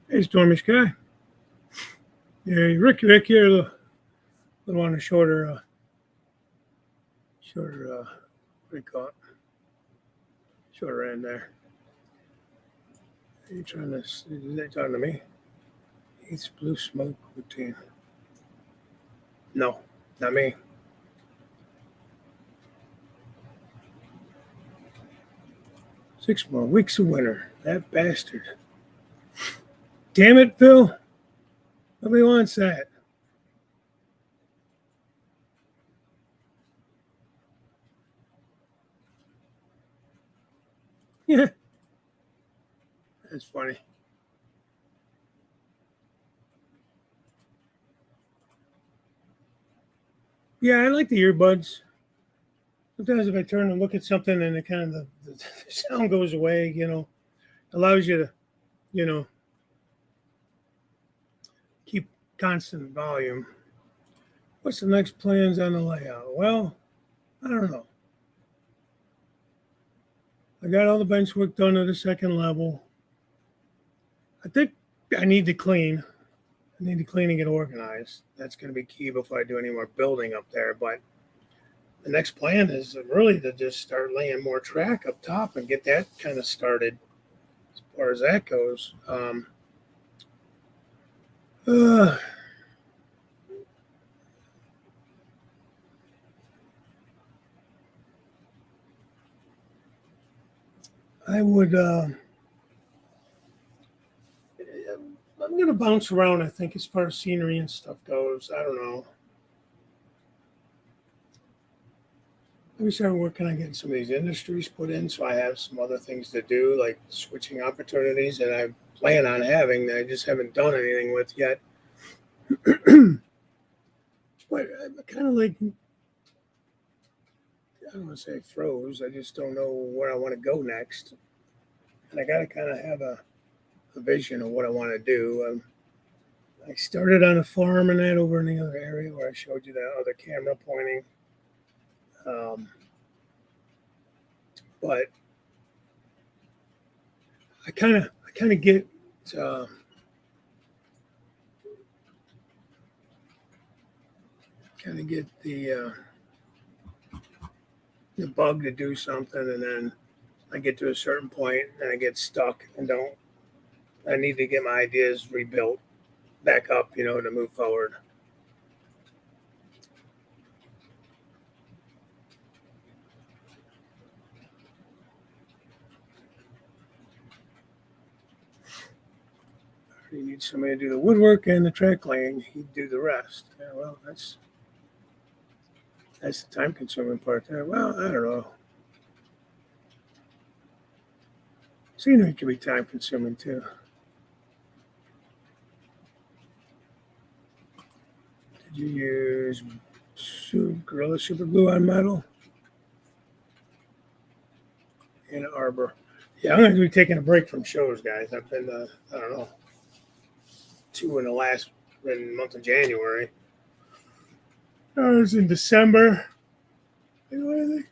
[SPEAKER 1] Hey, Stormy Sky. Yeah, Rick, you're a little on the shorter, what do you call it? Shorter end there. Are you trying to, is that talking to me? Eats blue smoke routine. No, not me. 6 more weeks of winter. That bastard. Damn it, Phil. Nobody wants that. Yeah, that's funny. Yeah, I like the earbuds. Sometimes if I turn and look at something and it kind of the sound goes away, allows you to, you know, keep constant volume. What's the next plans on the layout? Well, I don't know. I got all the bench work done at the second level. I think I need to clean. I need to clean and get organized. That's going to be key before I do any more building up there. But the next plan is really to just start laying more track up top and get that kind of started as far as that goes. Uh, I would. I'm going to bounce around, I think, as far as scenery and stuff goes. I don't know. Maybe start working on getting some of these industries put in so I have some other things to do, like switching opportunities that I plan on having that I just haven't done anything with yet. But I'm kind of like, I don't want to say froze. I just don't know where I want to go next. And I got to kind of have a vision of what I want to do. I started on a farm and that over in the other area where I showed you that other camera pointing. But I kind of get uh, kind of get the bug to do something, and then I get to a certain point and I get stuck and don't. I need to get my ideas rebuilt back up, to move forward. You need somebody to do the woodwork and the track laying. He'd do the rest. Yeah, well, that's the time consuming part there. Well, I don't know. Scenery can be time consuming too. Did you use Gorilla Super Glue on metal? In Arbor. Yeah, I'm going to be taking a break from shows, guys. I've been, I don't know, two in the last in the month of January. I was in December. What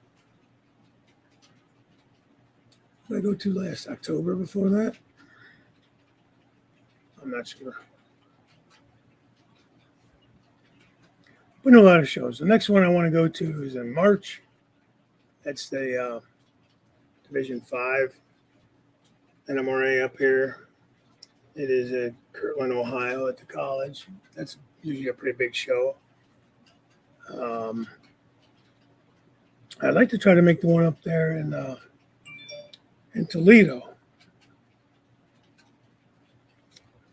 [SPEAKER 1] did I go to last October before that? I'm not sure. Been a lot of shows. The next one I want to go to is in March. That's the Division 5 NMRA up here. It is at Kirtland, Ohio at the college. That's usually a pretty big show. I'd like to try to make the one up there in Toledo.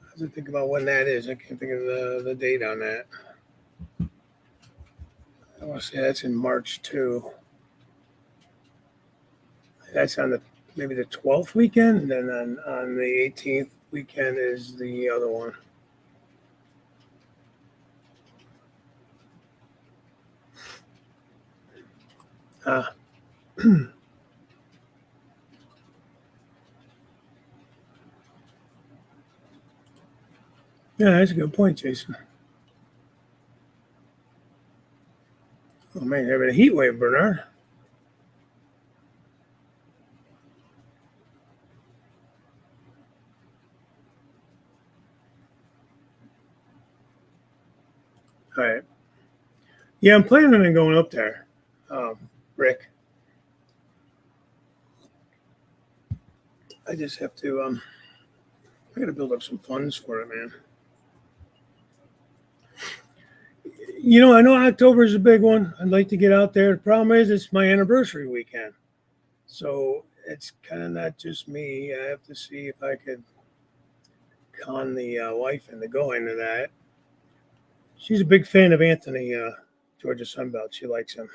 [SPEAKER 1] I have to think about when that is. I can't think of the date on that. I want to say that's in March too. That's on maybe the 12th weekend, and then on the 18th weekend is the other one. Yeah, that's a good point, Jason. Oh man, having a heat wave, Bernard. All right. Yeah, I'm planning on going up there, Rick. I just have to. I got to build up some funds for it, man. I know October is a big one. I'd like to get out there. The problem is, it's my anniversary weekend, so it's kind of not just me. I have to see if I could con the wife into going to that. She's a big fan of Anthony Georgia Sunbelt. She likes him.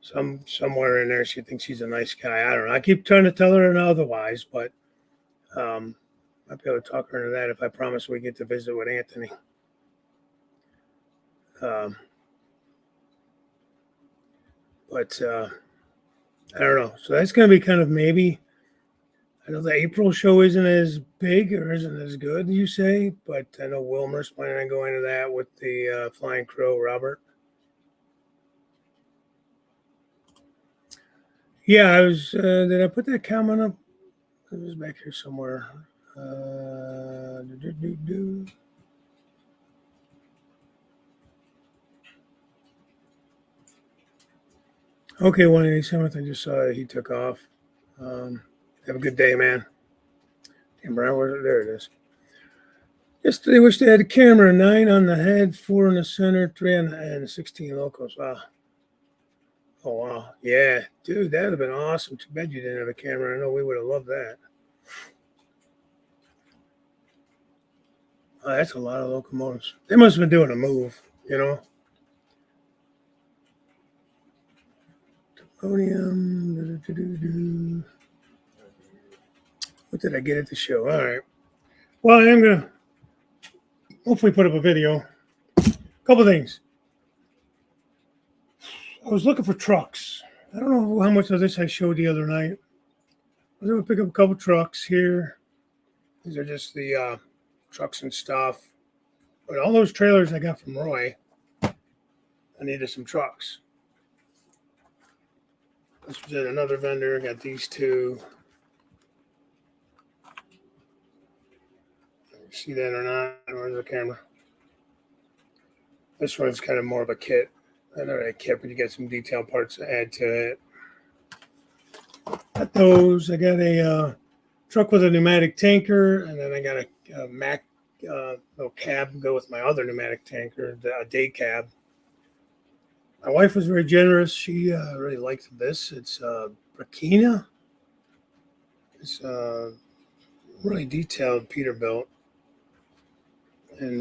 [SPEAKER 1] somewhere in there she thinks he's a nice guy. I don't know. I keep trying to tell her otherwise, but I'll be able to talk her into that if I promise we get to visit with Anthony. But I don't know. So that's going to be kind of maybe. I know the April show isn't as big or isn't as good, you say, but I know Wilmer's planning on going to that with the Flying Crow, Robert. Yeah, I was. Did I put that comment up? It was back here somewhere. Okay, 187th. I just saw he took off. Have a good day, man. Damn, Brian, there it is. Yesterday, wish they had a camera. 9 on the head, 4 in the center, 3 on the end, 16 locals. Wow. Oh, wow. Yeah, dude, that would have been awesome. Too bad you didn't have a camera. I know we would have loved that. Oh, that's a lot of locomotives. They must have been doing a move, you know. Podium. What did I get at the show? All right. Well, I am going to hopefully put up a video. Couple things. I was looking for trucks. I don't know how much of this I showed the other night. I was going to pick up a couple trucks here. These are just the trucks and stuff. But all those trailers I got from Roy, I needed some trucks. This was at another vendor. Got these two. See that or not? Where's the camera? This one's kind of more of a kit. Not a kit, but you get some detail parts to add to it. Got those. I got a truck with a pneumatic tanker, and then I got a Mack little cab to go with my other pneumatic tanker, a day cab. My wife was very generous. She really liked this. It's Burkina. It's really detailed Peterbilt. And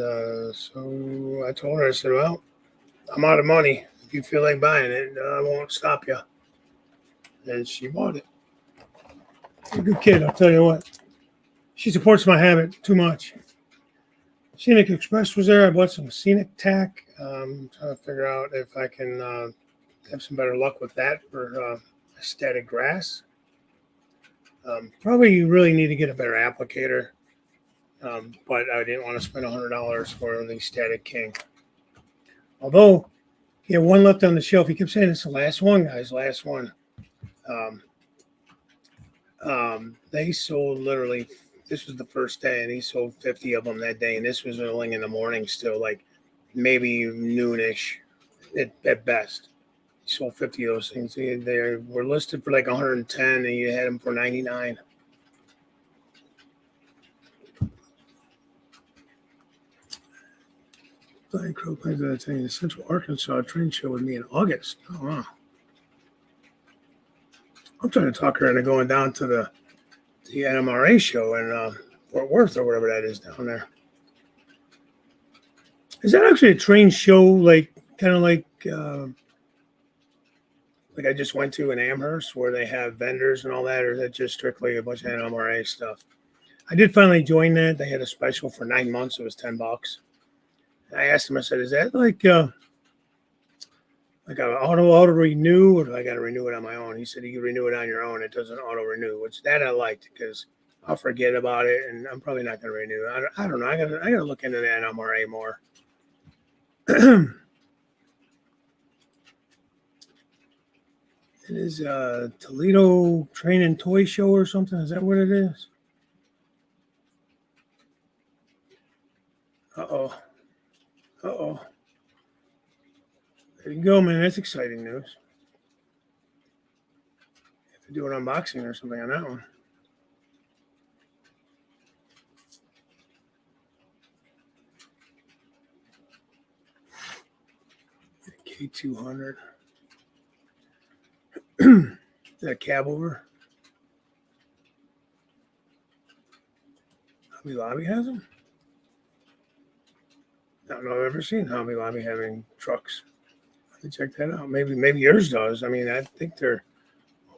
[SPEAKER 1] so I told her, I said, well, I'm out of money. If you feel like buying it, I won't stop you. And she bought it. She's a good kid, I'll tell you what. She supports my habit too much. Scenic Express was there. I bought some Scenic Tack. I'm trying to figure out if I can have some better luck with that for static grass. Probably really need to get a better applicator. But I didn't want to spend $100 for the Static King. Although he had one left on the shelf. He kept saying it's the last one, guys, last one. They sold literally, this was the first day, and he sold 50 of them that day. And this was early in the morning still, like maybe noonish at best. He sold 50 of those things. They were listed for like 110, and you had them for 99. Flying Crow plans on attending the Central Arkansas train show with me in August. Oh, wow. I'm trying to talk her into going down to the NMRA show in Fort Worth or whatever that is down there. Is that actually a train show, like kind of like I just went to in Amherst, where they have vendors and all that, or is that just strictly a bunch of NMRA stuff? I did finally join that. They had a special for 9 months. It was $10. I asked him, I said, is that like an auto renew, or do I got to renew it on my own? He said, you can renew it on your own. It doesn't auto renew, which that I liked because I'll forget about it, and I'm probably not going to renew. I don't know. I got to look into the NMRA more. It is a Toledo Train and Toy Show or something. Is that what it is? Uh-oh. Uh-oh. There you go, man. That's exciting news. Have to do an unboxing or something on that one. K200. Is that a cab over? Hobby Lobby has them? I don't know if I've ever seen Hobby Lobby having trucks. check that out. Maybe yours does. I mean, I think they're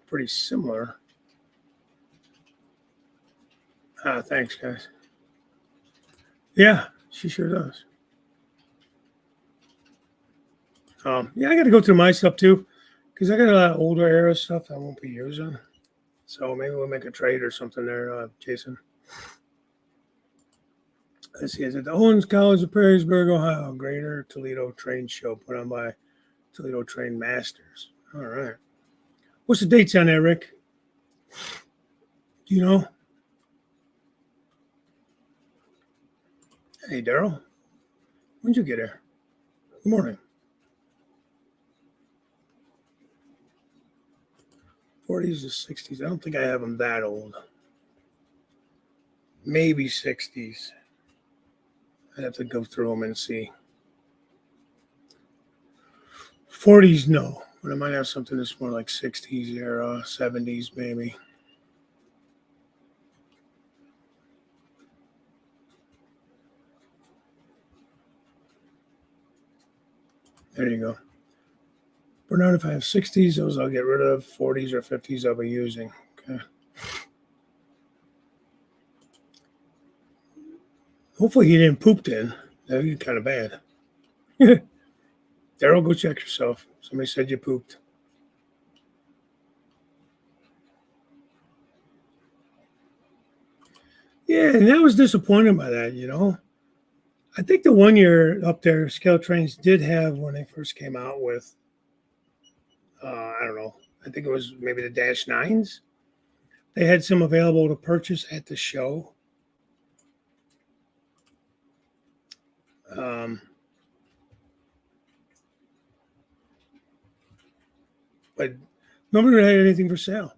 [SPEAKER 1] pretty similar. Thanks, guys. Yeah, she sure does. Yeah, I got to go through my stuff too, because I got a lot of older era stuff I won't be using. So maybe we'll make a trade or something there, Jason. Let's see. Is it the Owens College of Perrysburg, Ohio Greater Toledo Train Show put on by Toledo Train Masters? All right. What's the dates on that, Rick? Do you know? Hey, Daryl. When'd you get here? Good morning. 40s to 60s. I don't think I have them that old. Maybe 60s. I'd have to go through them and see. 40s, no. But I might have something that's more like 60s era, 70s maybe. There you go. Bernard, if I have 60s, those I'll get rid of. 40s or 50s I'll be using. Okay. Hopefully he didn't poop then. That would be kind of bad. Daryl, go check yourself. Somebody said you pooped. Yeah, and I was disappointed by that, you know. I think the one year up there, Scale Trains did have, when they first came out with, I don't know, I think it was maybe the Dash 9s. They had some available to purchase at the show. But nobody really had anything for sale.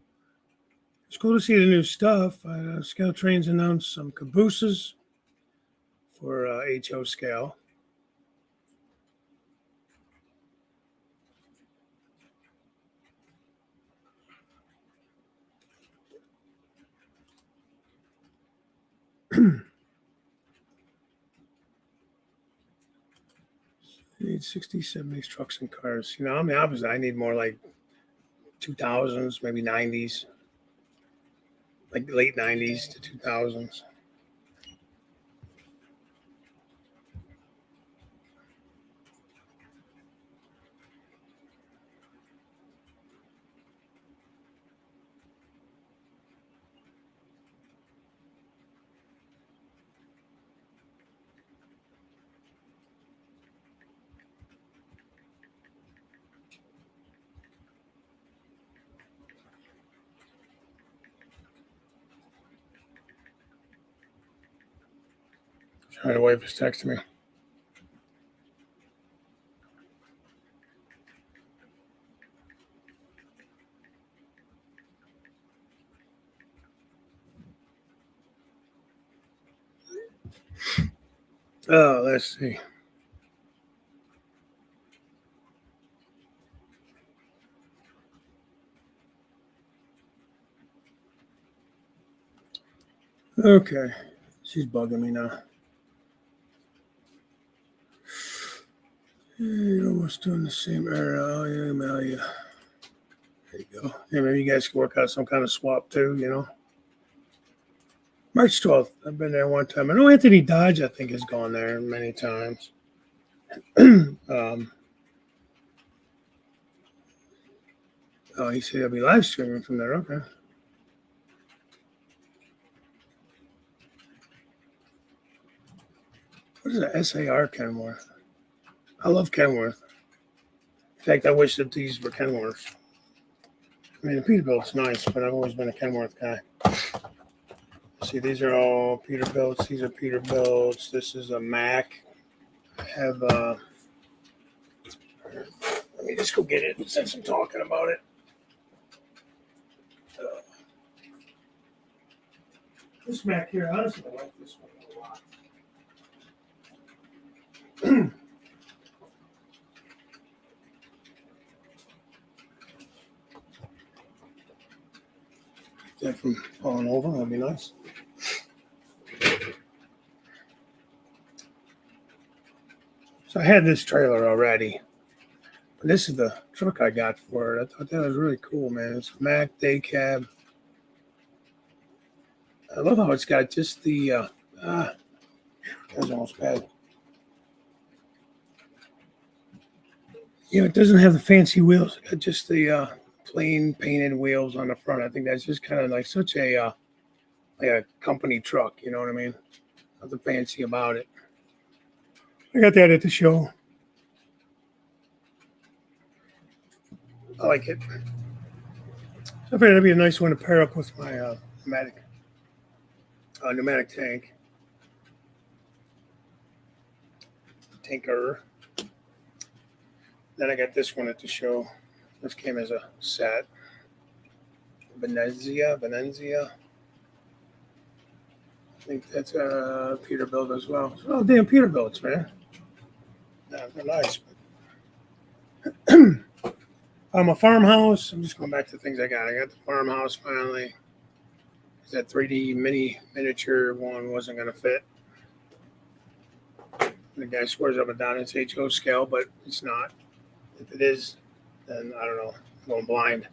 [SPEAKER 1] It's cool to see the new stuff. Scale Trains announced some cabooses for HO Scale. You need 60s, 70s trucks and cars. You know, I'm the opposite. I need more like 2000s, maybe 90s, like late 90s to 2000s. Trying to wait for his text to me. Oh, let's see. Okay. She's bugging me now. You're almost doing the same error. I'll email you. There you go. Yeah, maybe you guys can work out some kind of swap too, you know. March 12th. I've been there one time. I know Anthony Dodge, I think, has gone there many times. Oh, he said he'll be live streaming from there. Okay. What is that? SAR Kenworth. I love Kenworth. In fact, I wish that these were Kenworths. I mean, the Peterbilt's nice, but I've always been a Kenworth guy. See, these are all Peterbilts. These are Peterbilts. This is a Mack. I have, let me just go get it since I'm talking about it. This Mack here, honestly, I like this one a lot. That from falling over, that'd be nice. So I had this trailer already. But this is the truck I got for it. I thought that was really cool, man. It's a Mack day cab. I love how it's got just the that was almost bad. It doesn't have the fancy wheels. It got just the plain painted wheels on the front. I think that's just kind of like such a like a company truck. You know what I mean? Nothing fancy about it. I got that at the show. I like it. So I figured that'd be a nice one to pair up with my pneumatic tanker. Then I got this one at the show. This came as a set. Venezia. I think that's a Peterbilt as well. Oh, damn Peterbilts, man. Yeah, they're nice. A farmhouse. I'm just going back to things I got. I got the farmhouse finally. That 3D miniature one wasn't going to fit. The guy swears up and down it's HO scale, but it's not. If it is, then I don't know. I'm going blind.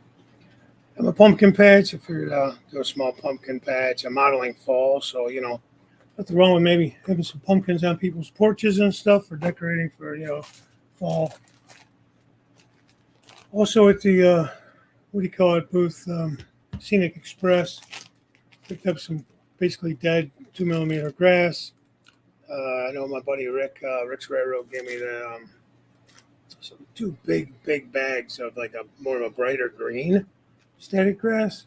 [SPEAKER 1] I'm a pumpkin patch. I figured I'll do a small pumpkin patch. I'm modeling fall, so nothing wrong with maybe having some pumpkins on people's porches and stuff for decorating for fall. Also at the booth, Scenic Express, picked up some basically dead 2mm grass. I know my buddy Rick's Railroad gave me some two big bags of like a more of a brighter green static grass.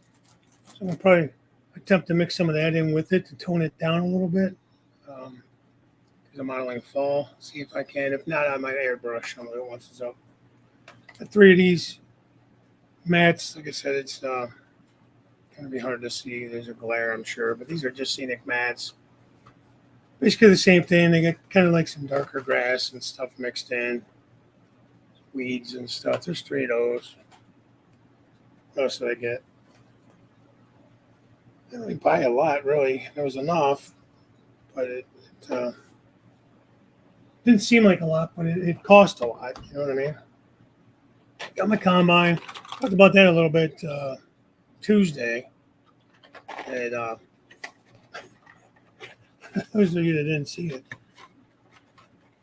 [SPEAKER 1] So I'm gonna probably attempt to mix some of that in with it to tone it down a little bit. Because I'm modeling fall. See if I can. If not, I might airbrush some of it once it's up. Got 3 of these mats. Like I said, it's going to be hard to see. There's a glare, I'm sure. But these are just scenic mats. Basically the same thing. They got kind of like some darker grass and stuff mixed in. Weeds and stuff. There's 3 of those. What else did I get? I didn't really buy a lot, really. There was enough. But it didn't seem like a lot, but it cost a lot. You know what I mean? Got my combine. Talked about that a little bit Tuesday. And those of you that didn't see it,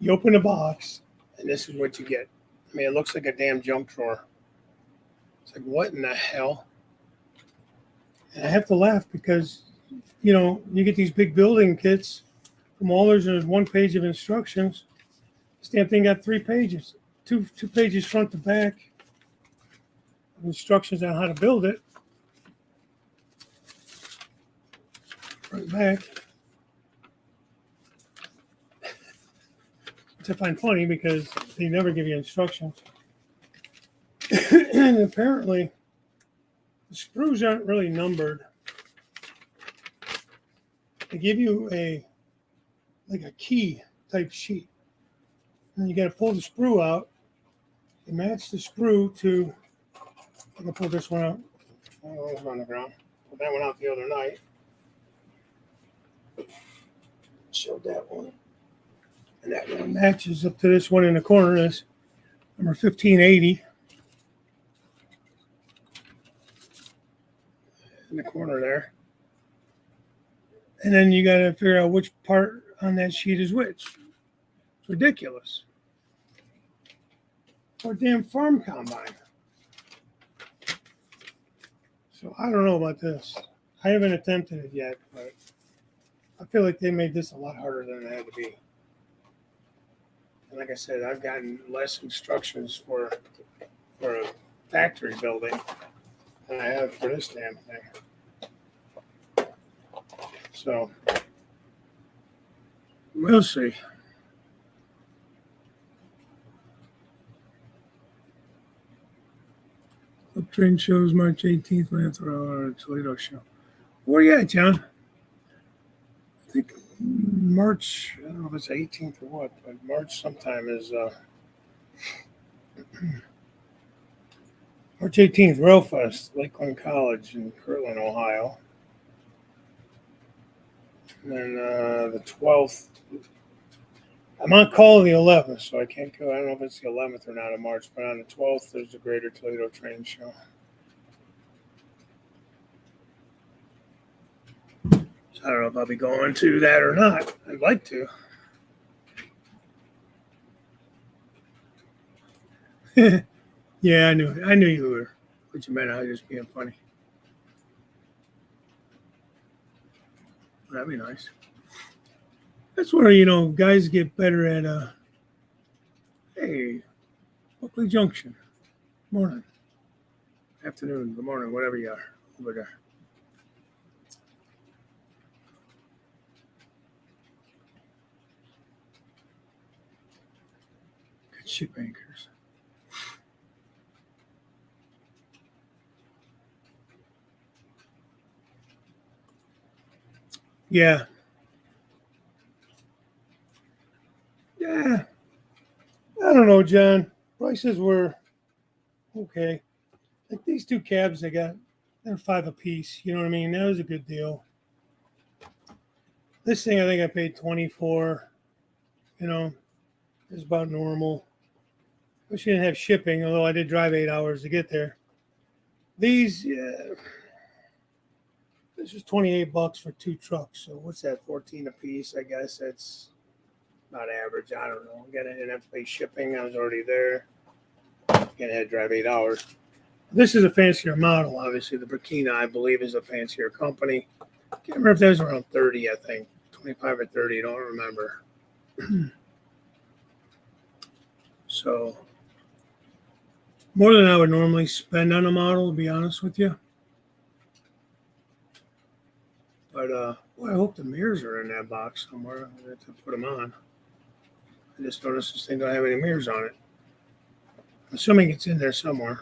[SPEAKER 1] you open the box, and this is what you get. I mean, it looks like a damn junk drawer. It's like, what in the hell? And I have to laugh because, you get these big building kits from Allers, and there's 1 page of instructions. This damn thing got 3 pages, two pages front to back, instructions on how to build it. Front and back. Which I find funny because they never give you instructions. And apparently, the screws aren't really numbered. They give you a key type sheet. And you got to pull the sprue out and match the sprue to. I'm going to pull this one out. Oh, it was on the ground. Pulled that one out the other night. Showed that one. And that one matches up to this one in the corner. This number 1580. In the corner there. And then you got to figure out which part on that sheet is which. It's ridiculous. For a damn farm combine. So I don't know about this. I haven't attempted it yet, but I feel like they made this a lot harder than it had to be. And like I said, I've gotten less instructions for a factory building than I have for this damn thing. So we'll see. Up train shows March 18th. Might have to run a Toledo show. Where you at, John? I think March. I don't know if it's 18th or what, but March sometime is March 18th. Railfest, Lakeland College in Kirtland, Ohio. And then the 12th, I'm on call the 11th, so I can't go. I don't know if it's the 11th or not of March, but on the 12th, there's the Greater Toledo Train Show. So I don't know if I'll be going to that or not. I'd like to. Yeah, I knew you were. What you meant, I was just being funny. That'd be nice. That's where, guys get better at, hey, Buckley Junction. Morning. Afternoon. Good morning. Whatever you are over there. Good ship anchors. Yeah. Yeah. I don't know, John. Prices were okay. Like these two cabs I got, they're $5 a piece. You know what I mean? That was a good deal. This thing I think I paid 24. You know, it's about normal. Wish you didn't have shipping, although I did drive 8 hours to get there. These, yeah, this was $28 for two trucks. So what's that? 14 a piece. I guess that's not average. I don't know. Again, I didn't have to pay shipping. I was already there. Again, I had to drive 8 hours. This is a fancier model, obviously. The Burkina, I believe, is a fancier company. I can't remember if that was around 30, I think. 25 or 30, I don't remember. So, more than I would normally spend on a model, to be honest with you. But, I hope the mirrors are in that box somewhere. I have to put them on. I just noticed this thing don't have any mirrors on it. I'm assuming it's in there somewhere.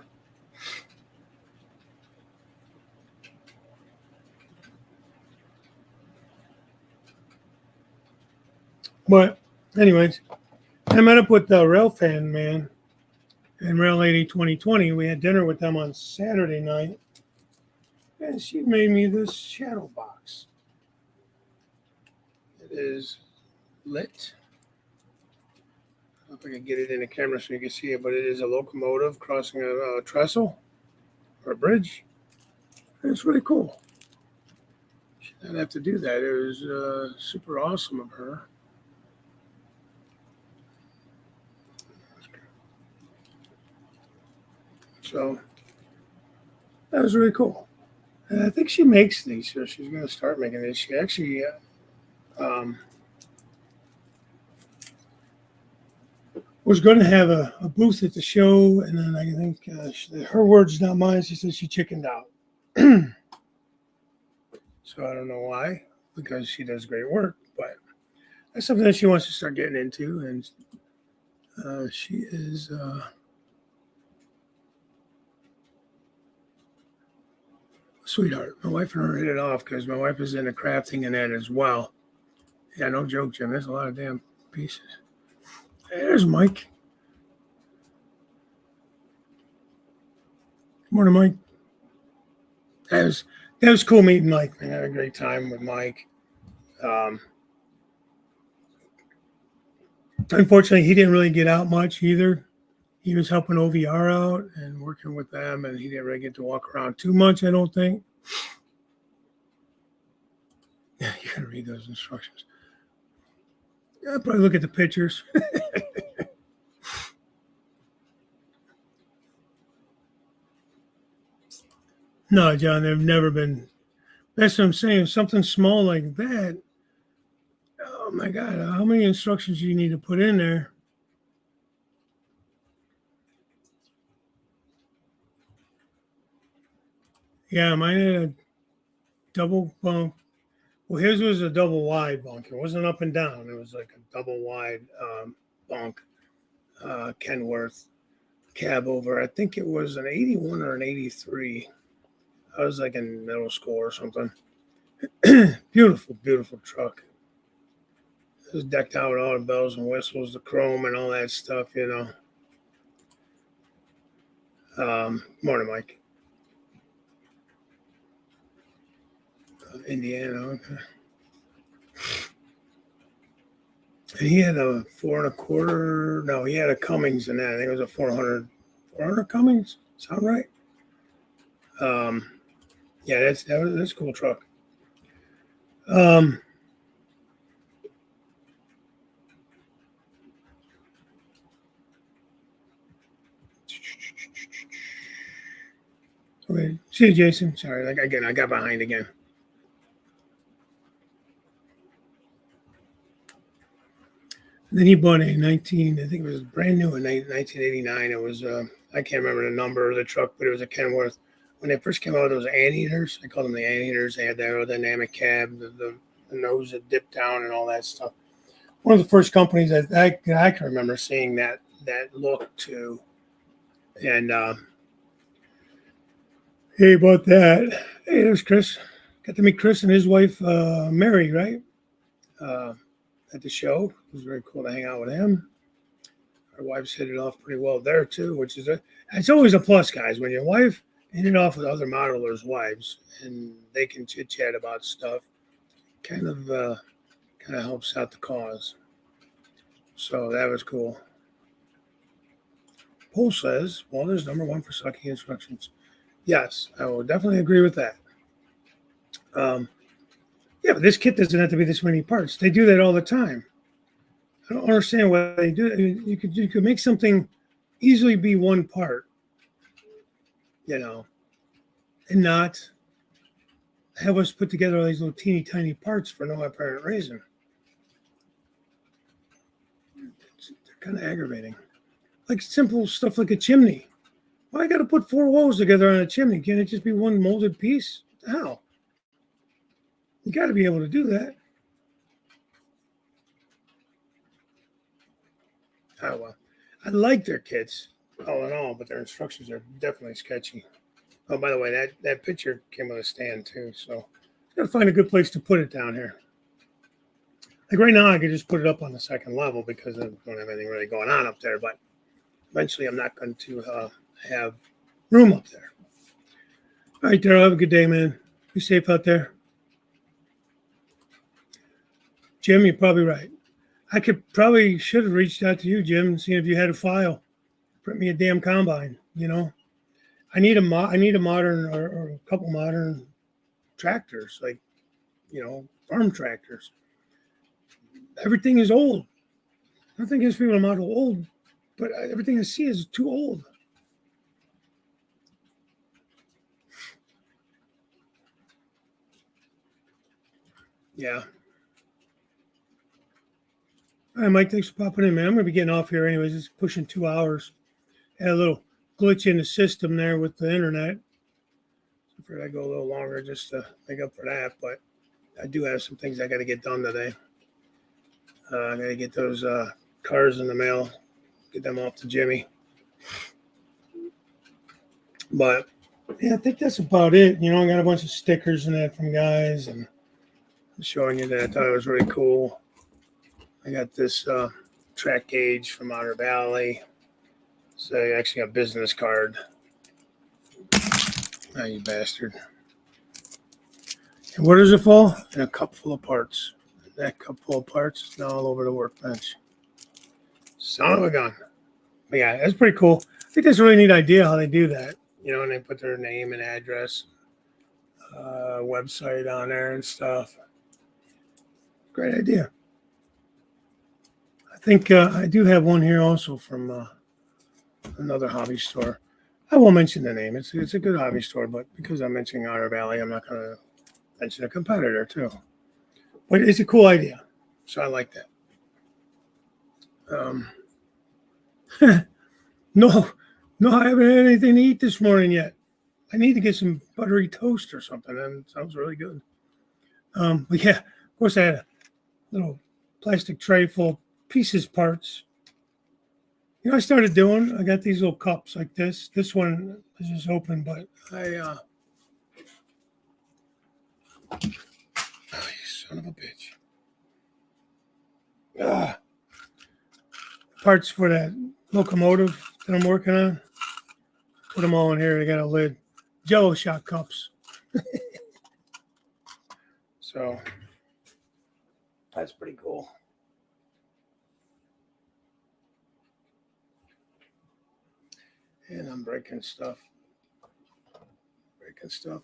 [SPEAKER 1] But, anyways, I met up with the Rail Fan Man and Rail Lady 2020. We had dinner with them on Saturday night, and she made me this shadow box. It is lit. I don't know if I can get it in the camera so you can see it, but it is a locomotive crossing a trestle or a bridge. And it's really cool. She didn't have to do that. It was super awesome of her. So that was really cool. And I think she makes these, so she's going to start making these. She actually was going to have a booth at the show, and then I think her words, not mine. She said she chickened out. So I don't know why, because she does great work, but that's something that she wants to start getting into, and she is. Sweetheart. My wife and her hit it off because my wife is into crafting and that as well. Yeah, no joke, Jim. There's a lot of damn pieces. Hey, there's Mike. Good morning, Mike. That was cool meeting Mike. I had a great time with Mike. Unfortunately, he didn't really get out much either. He was helping OVR out and working with them, and he didn't really get to walk around too much, I don't think. Yeah, you gotta read those instructions. Yeah, I'll probably look at the pictures. No, John, they've never been. That's what I'm saying. Something small like that. Oh my God, how many instructions do you need to put in there? Yeah, mine had a double bunk. Well, his was a double wide bunk. It wasn't up and down. It was like a double wide bunk. Kenworth cab over. I think it was an 81 or an 83. I was like in middle school or something. Beautiful, beautiful truck. It was decked out with all the bells and whistles, the chrome and all that stuff, Morning, Mike. Indiana, okay. And he had a 4.25. No, he had a Cummins in that. I think it was a 400 Cummins. Sound right? Yeah, that's a cool truck. Um, okay. See you, Jason. Sorry, like again, I got behind again. And then he bought a 19. I think it was brand new in 1989. It was I can't remember the number of the truck, but it was a Kenworth. When they first came out, those anteaters. I called them the anteaters. They had the aerodynamic cab, the nose that dipped down, and all that stuff. One of the first companies that I can remember seeing that look to. And hey, about that. Hey, there's Chris. Got to meet Chris and his wife, Mary, right? Uh, at the show. It was very cool to hang out with him. Our wives hit it off pretty well there too, which is it's always a plus, guys, when your wife hit it off with other modelers' wives and they can chit chat about stuff. Kind of helps out the cause. So that was cool. Paul says, Walter's number one for sucking instructions. Yes, I will definitely agree with that. Yeah, but this kit doesn't have to be this many parts. They do that all the time. I don't understand why they do it. I mean, you could make something easily be one part, and not have us put together all these little teeny tiny parts for no apparent reason. They're kind of aggravating. Like simple stuff like a chimney. Why I got to put 4 walls together on a chimney? Can't it just be one molded piece? How? You got to be able to do that. Oh, well. I like their kits, all in all, but their instructions are definitely sketchy. Oh, by the way, that picture came with a stand, too, so I got to find a good place to put it down here. Like right now, I could just put it up on the second level because I don't have anything really going on up there, but eventually I'm not going to have room up there. All right, Daryl, have a good day, man. Be safe out there. Jim, you're probably right. I should have reached out to you, Jim, and seen if you had a file. Print me a damn combine, I need a modern or a couple modern tractors, like, farm tractors. Everything is old. Nothing against people model old, but everything I see is too old. Yeah. All right, Mike, thanks for popping in, man. I'm going to be getting off here anyways. It's pushing 2 hours. Had a little glitch in the system there with the internet. I figured I'd go a little longer just to make up for that, but I do have some things I got to get done today. I got to get those cars in the mail, get them off to Jimmy. But yeah, I think that's about it. I got a bunch of stickers and that from guys, and I'm showing you that I thought it was really cool. I got this track gauge from Otter Valley. It's actually a business card. Oh, you bastard. And where does it fall? In a cup full of parts. That cup full of parts is now all over the workbench. Son of a gun. But yeah, that's pretty cool. I think that's a really neat idea how they do that. And they put their name and address, website on there and stuff. Great idea. I think I do have one here also from another hobby store. I won't mention the name. It's a good hobby store, but because I'm mentioning Otter Valley, I'm not going to mention a competitor too. But it's a cool idea, so I like that. No, I haven't had anything to eat this morning yet. I need to get some buttery toast or something. And it sounds really good. But yeah, of course, I had a little plastic tray full of pieces parts. I started doing. I got these little cups like this. This one is just open, but oh, you son of a bitch. Parts for that locomotive that I'm working on. Put them all in here. They got a lid. Jello shot cups. So that's pretty cool. And I'm breaking stuff. Breaking stuff.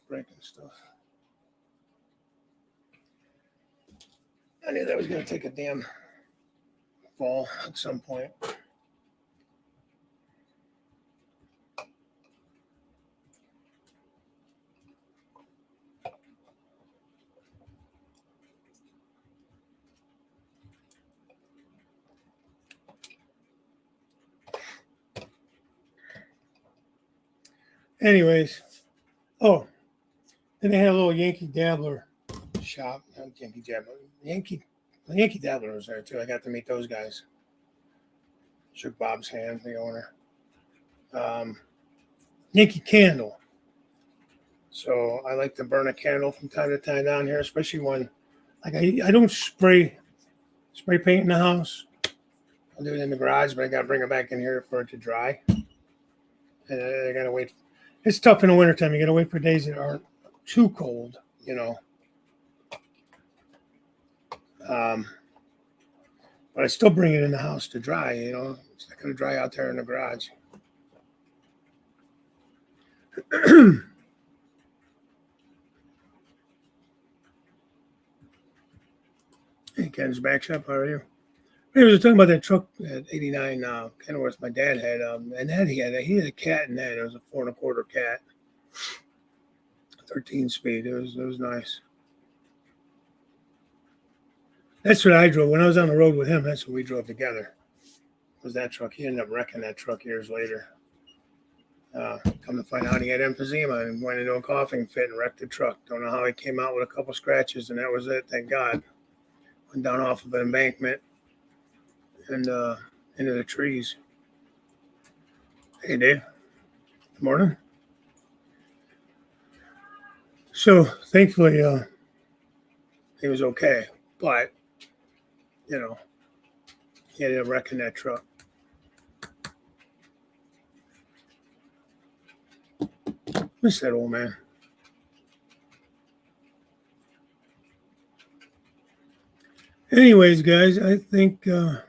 [SPEAKER 1] I knew that was going to take a damn fall at some point. Anyways, then they had a little Yankee Dabbler shop. Not Yankee Dabbler. Yankee Dabbler was there too. I got to meet those guys. Shook Bob's hand, the owner. Yankee Candle. So I like to burn a candle from time to time down here, especially when, like, I don't spray paint in the house. I'll do it in the garage, but I got to bring it back in here for it to dry. And I got to wait. It's tough in the wintertime. You got to wait for days that aren't too cold, you know. But I still bring it in the house to dry, you know. It's not going to dry out there in the garage. Hey, Ken's back shop. How are you? I was talking about that truck at 89 Kenworth my dad had, and that he had a cat in that. It was a 4 1/4 cat, 13 speed. It was nice. That's what I drove when I was on the road with him. That's what we drove together. Was that truck? He ended up wrecking that truck years later. Come to find out, he had emphysema and went into a coughing fit and wrecked the truck. Don't know how he came out with a couple scratches, and that was it. Thank God. Went down off of an embankment and into the trees. Hey, Dave. Good morning. So thankfully, he was okay, but you know, he ended up wrecking that truck. Miss that old man. Anyways, guys, I think I'm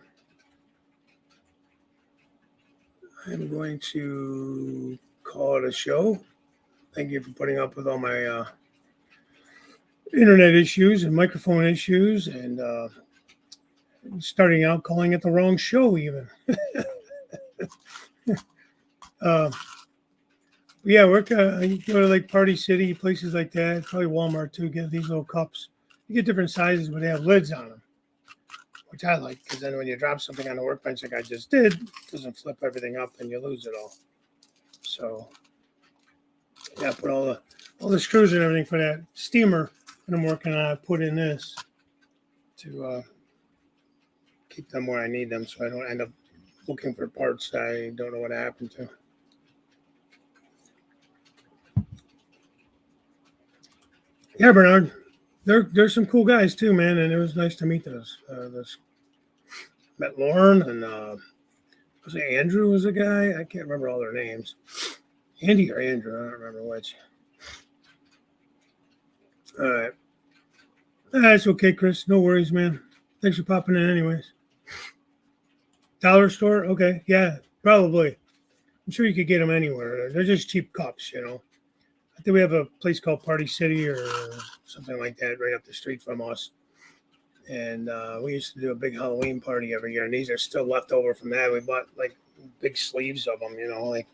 [SPEAKER 1] going to call it a show. Thank you for putting up with all my internet issues and microphone issues and starting out calling it the wrong show even. Yeah, you go to like Party City, places like that, probably Walmart too, get these little cups. You get different sizes, but they have lids on them, which I like because then when you drop something on the workbench like I just did, it doesn't flip everything up and you lose it all. So yeah, put all the screws and everything for that steamer that I'm working on. I put in this to keep them where I need them, so I don't end up looking for parts that I don't know what happened to. Yeah, Bernard, they're some cool guys too, man, and it was nice to meet those. Met Lauren and was it Andrew was a guy? I can't remember all their names. Andy or Andrew, I don't remember which. All right. That's okay, Chris. No worries, man. Thanks for popping in anyways. Dollar store? Okay. Yeah, probably. I'm sure you could get them anywhere. They're just cheap cups, you know. I think we have a place called Party City or something like that right up the street from us. And we used to do a big Halloween party every year. And these are still left over from that. We bought like big sleeves of them, you know, like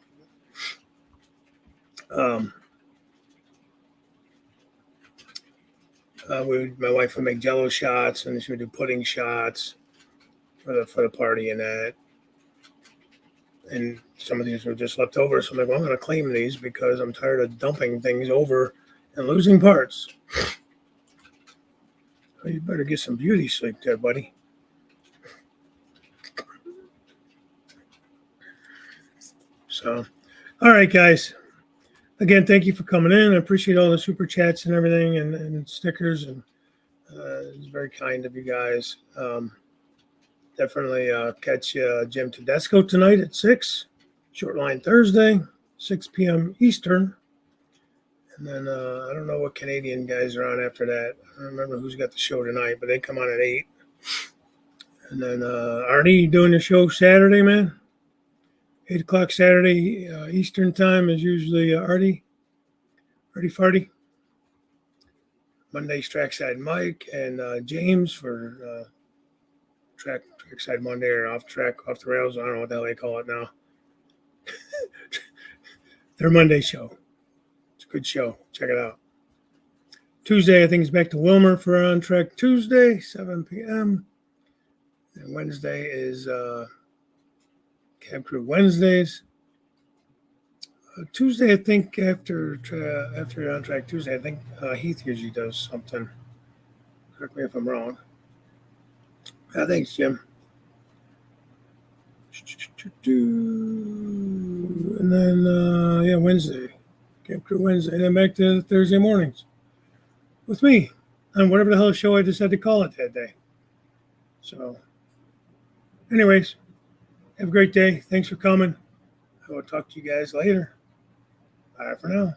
[SPEAKER 1] my wife would make Jello shots, and she would do pudding shots for the party and that. And some of these were just left over, so I'm like, well, I'm going to claim these because I'm tired of dumping things over and losing parts. Well, you better get some beauty sleep there, buddy. So, all right, guys. Again, thank you for coming in. I appreciate all the super chats and everything and stickers. And it's very kind of you guys. Definitely catch Jim Tedesco tonight at 6. Short line Thursday, 6 p.m. Eastern. And then I don't know what Canadian guys are on after that. I don't remember who's got the show tonight, but they come on at 8. And then Arnie, you doing the show Saturday, man? 8 o'clock Saturday Eastern time is usually Artie Farty. Monday's Trackside Mike and James for Trackside Monday or off the rails. I don't know what the hell they call it now. Their Monday show. It's a good show. Check it out. Tuesday, I think it's back to Wilmer for On Track Tuesday, 7 p.m. And Wednesday is Cab Crew Wednesdays. Tuesday, I think after On Track Tuesday, I think Heath usually does something. Correct me if I'm wrong. Thanks, Jim. And then Wednesday, Camp Crew Wednesday, and then back to Thursday mornings with me on whatever the hell show I decided to call it that day. So, anyways, have a great day. Thanks for coming. I will talk to you guys later. Bye for now.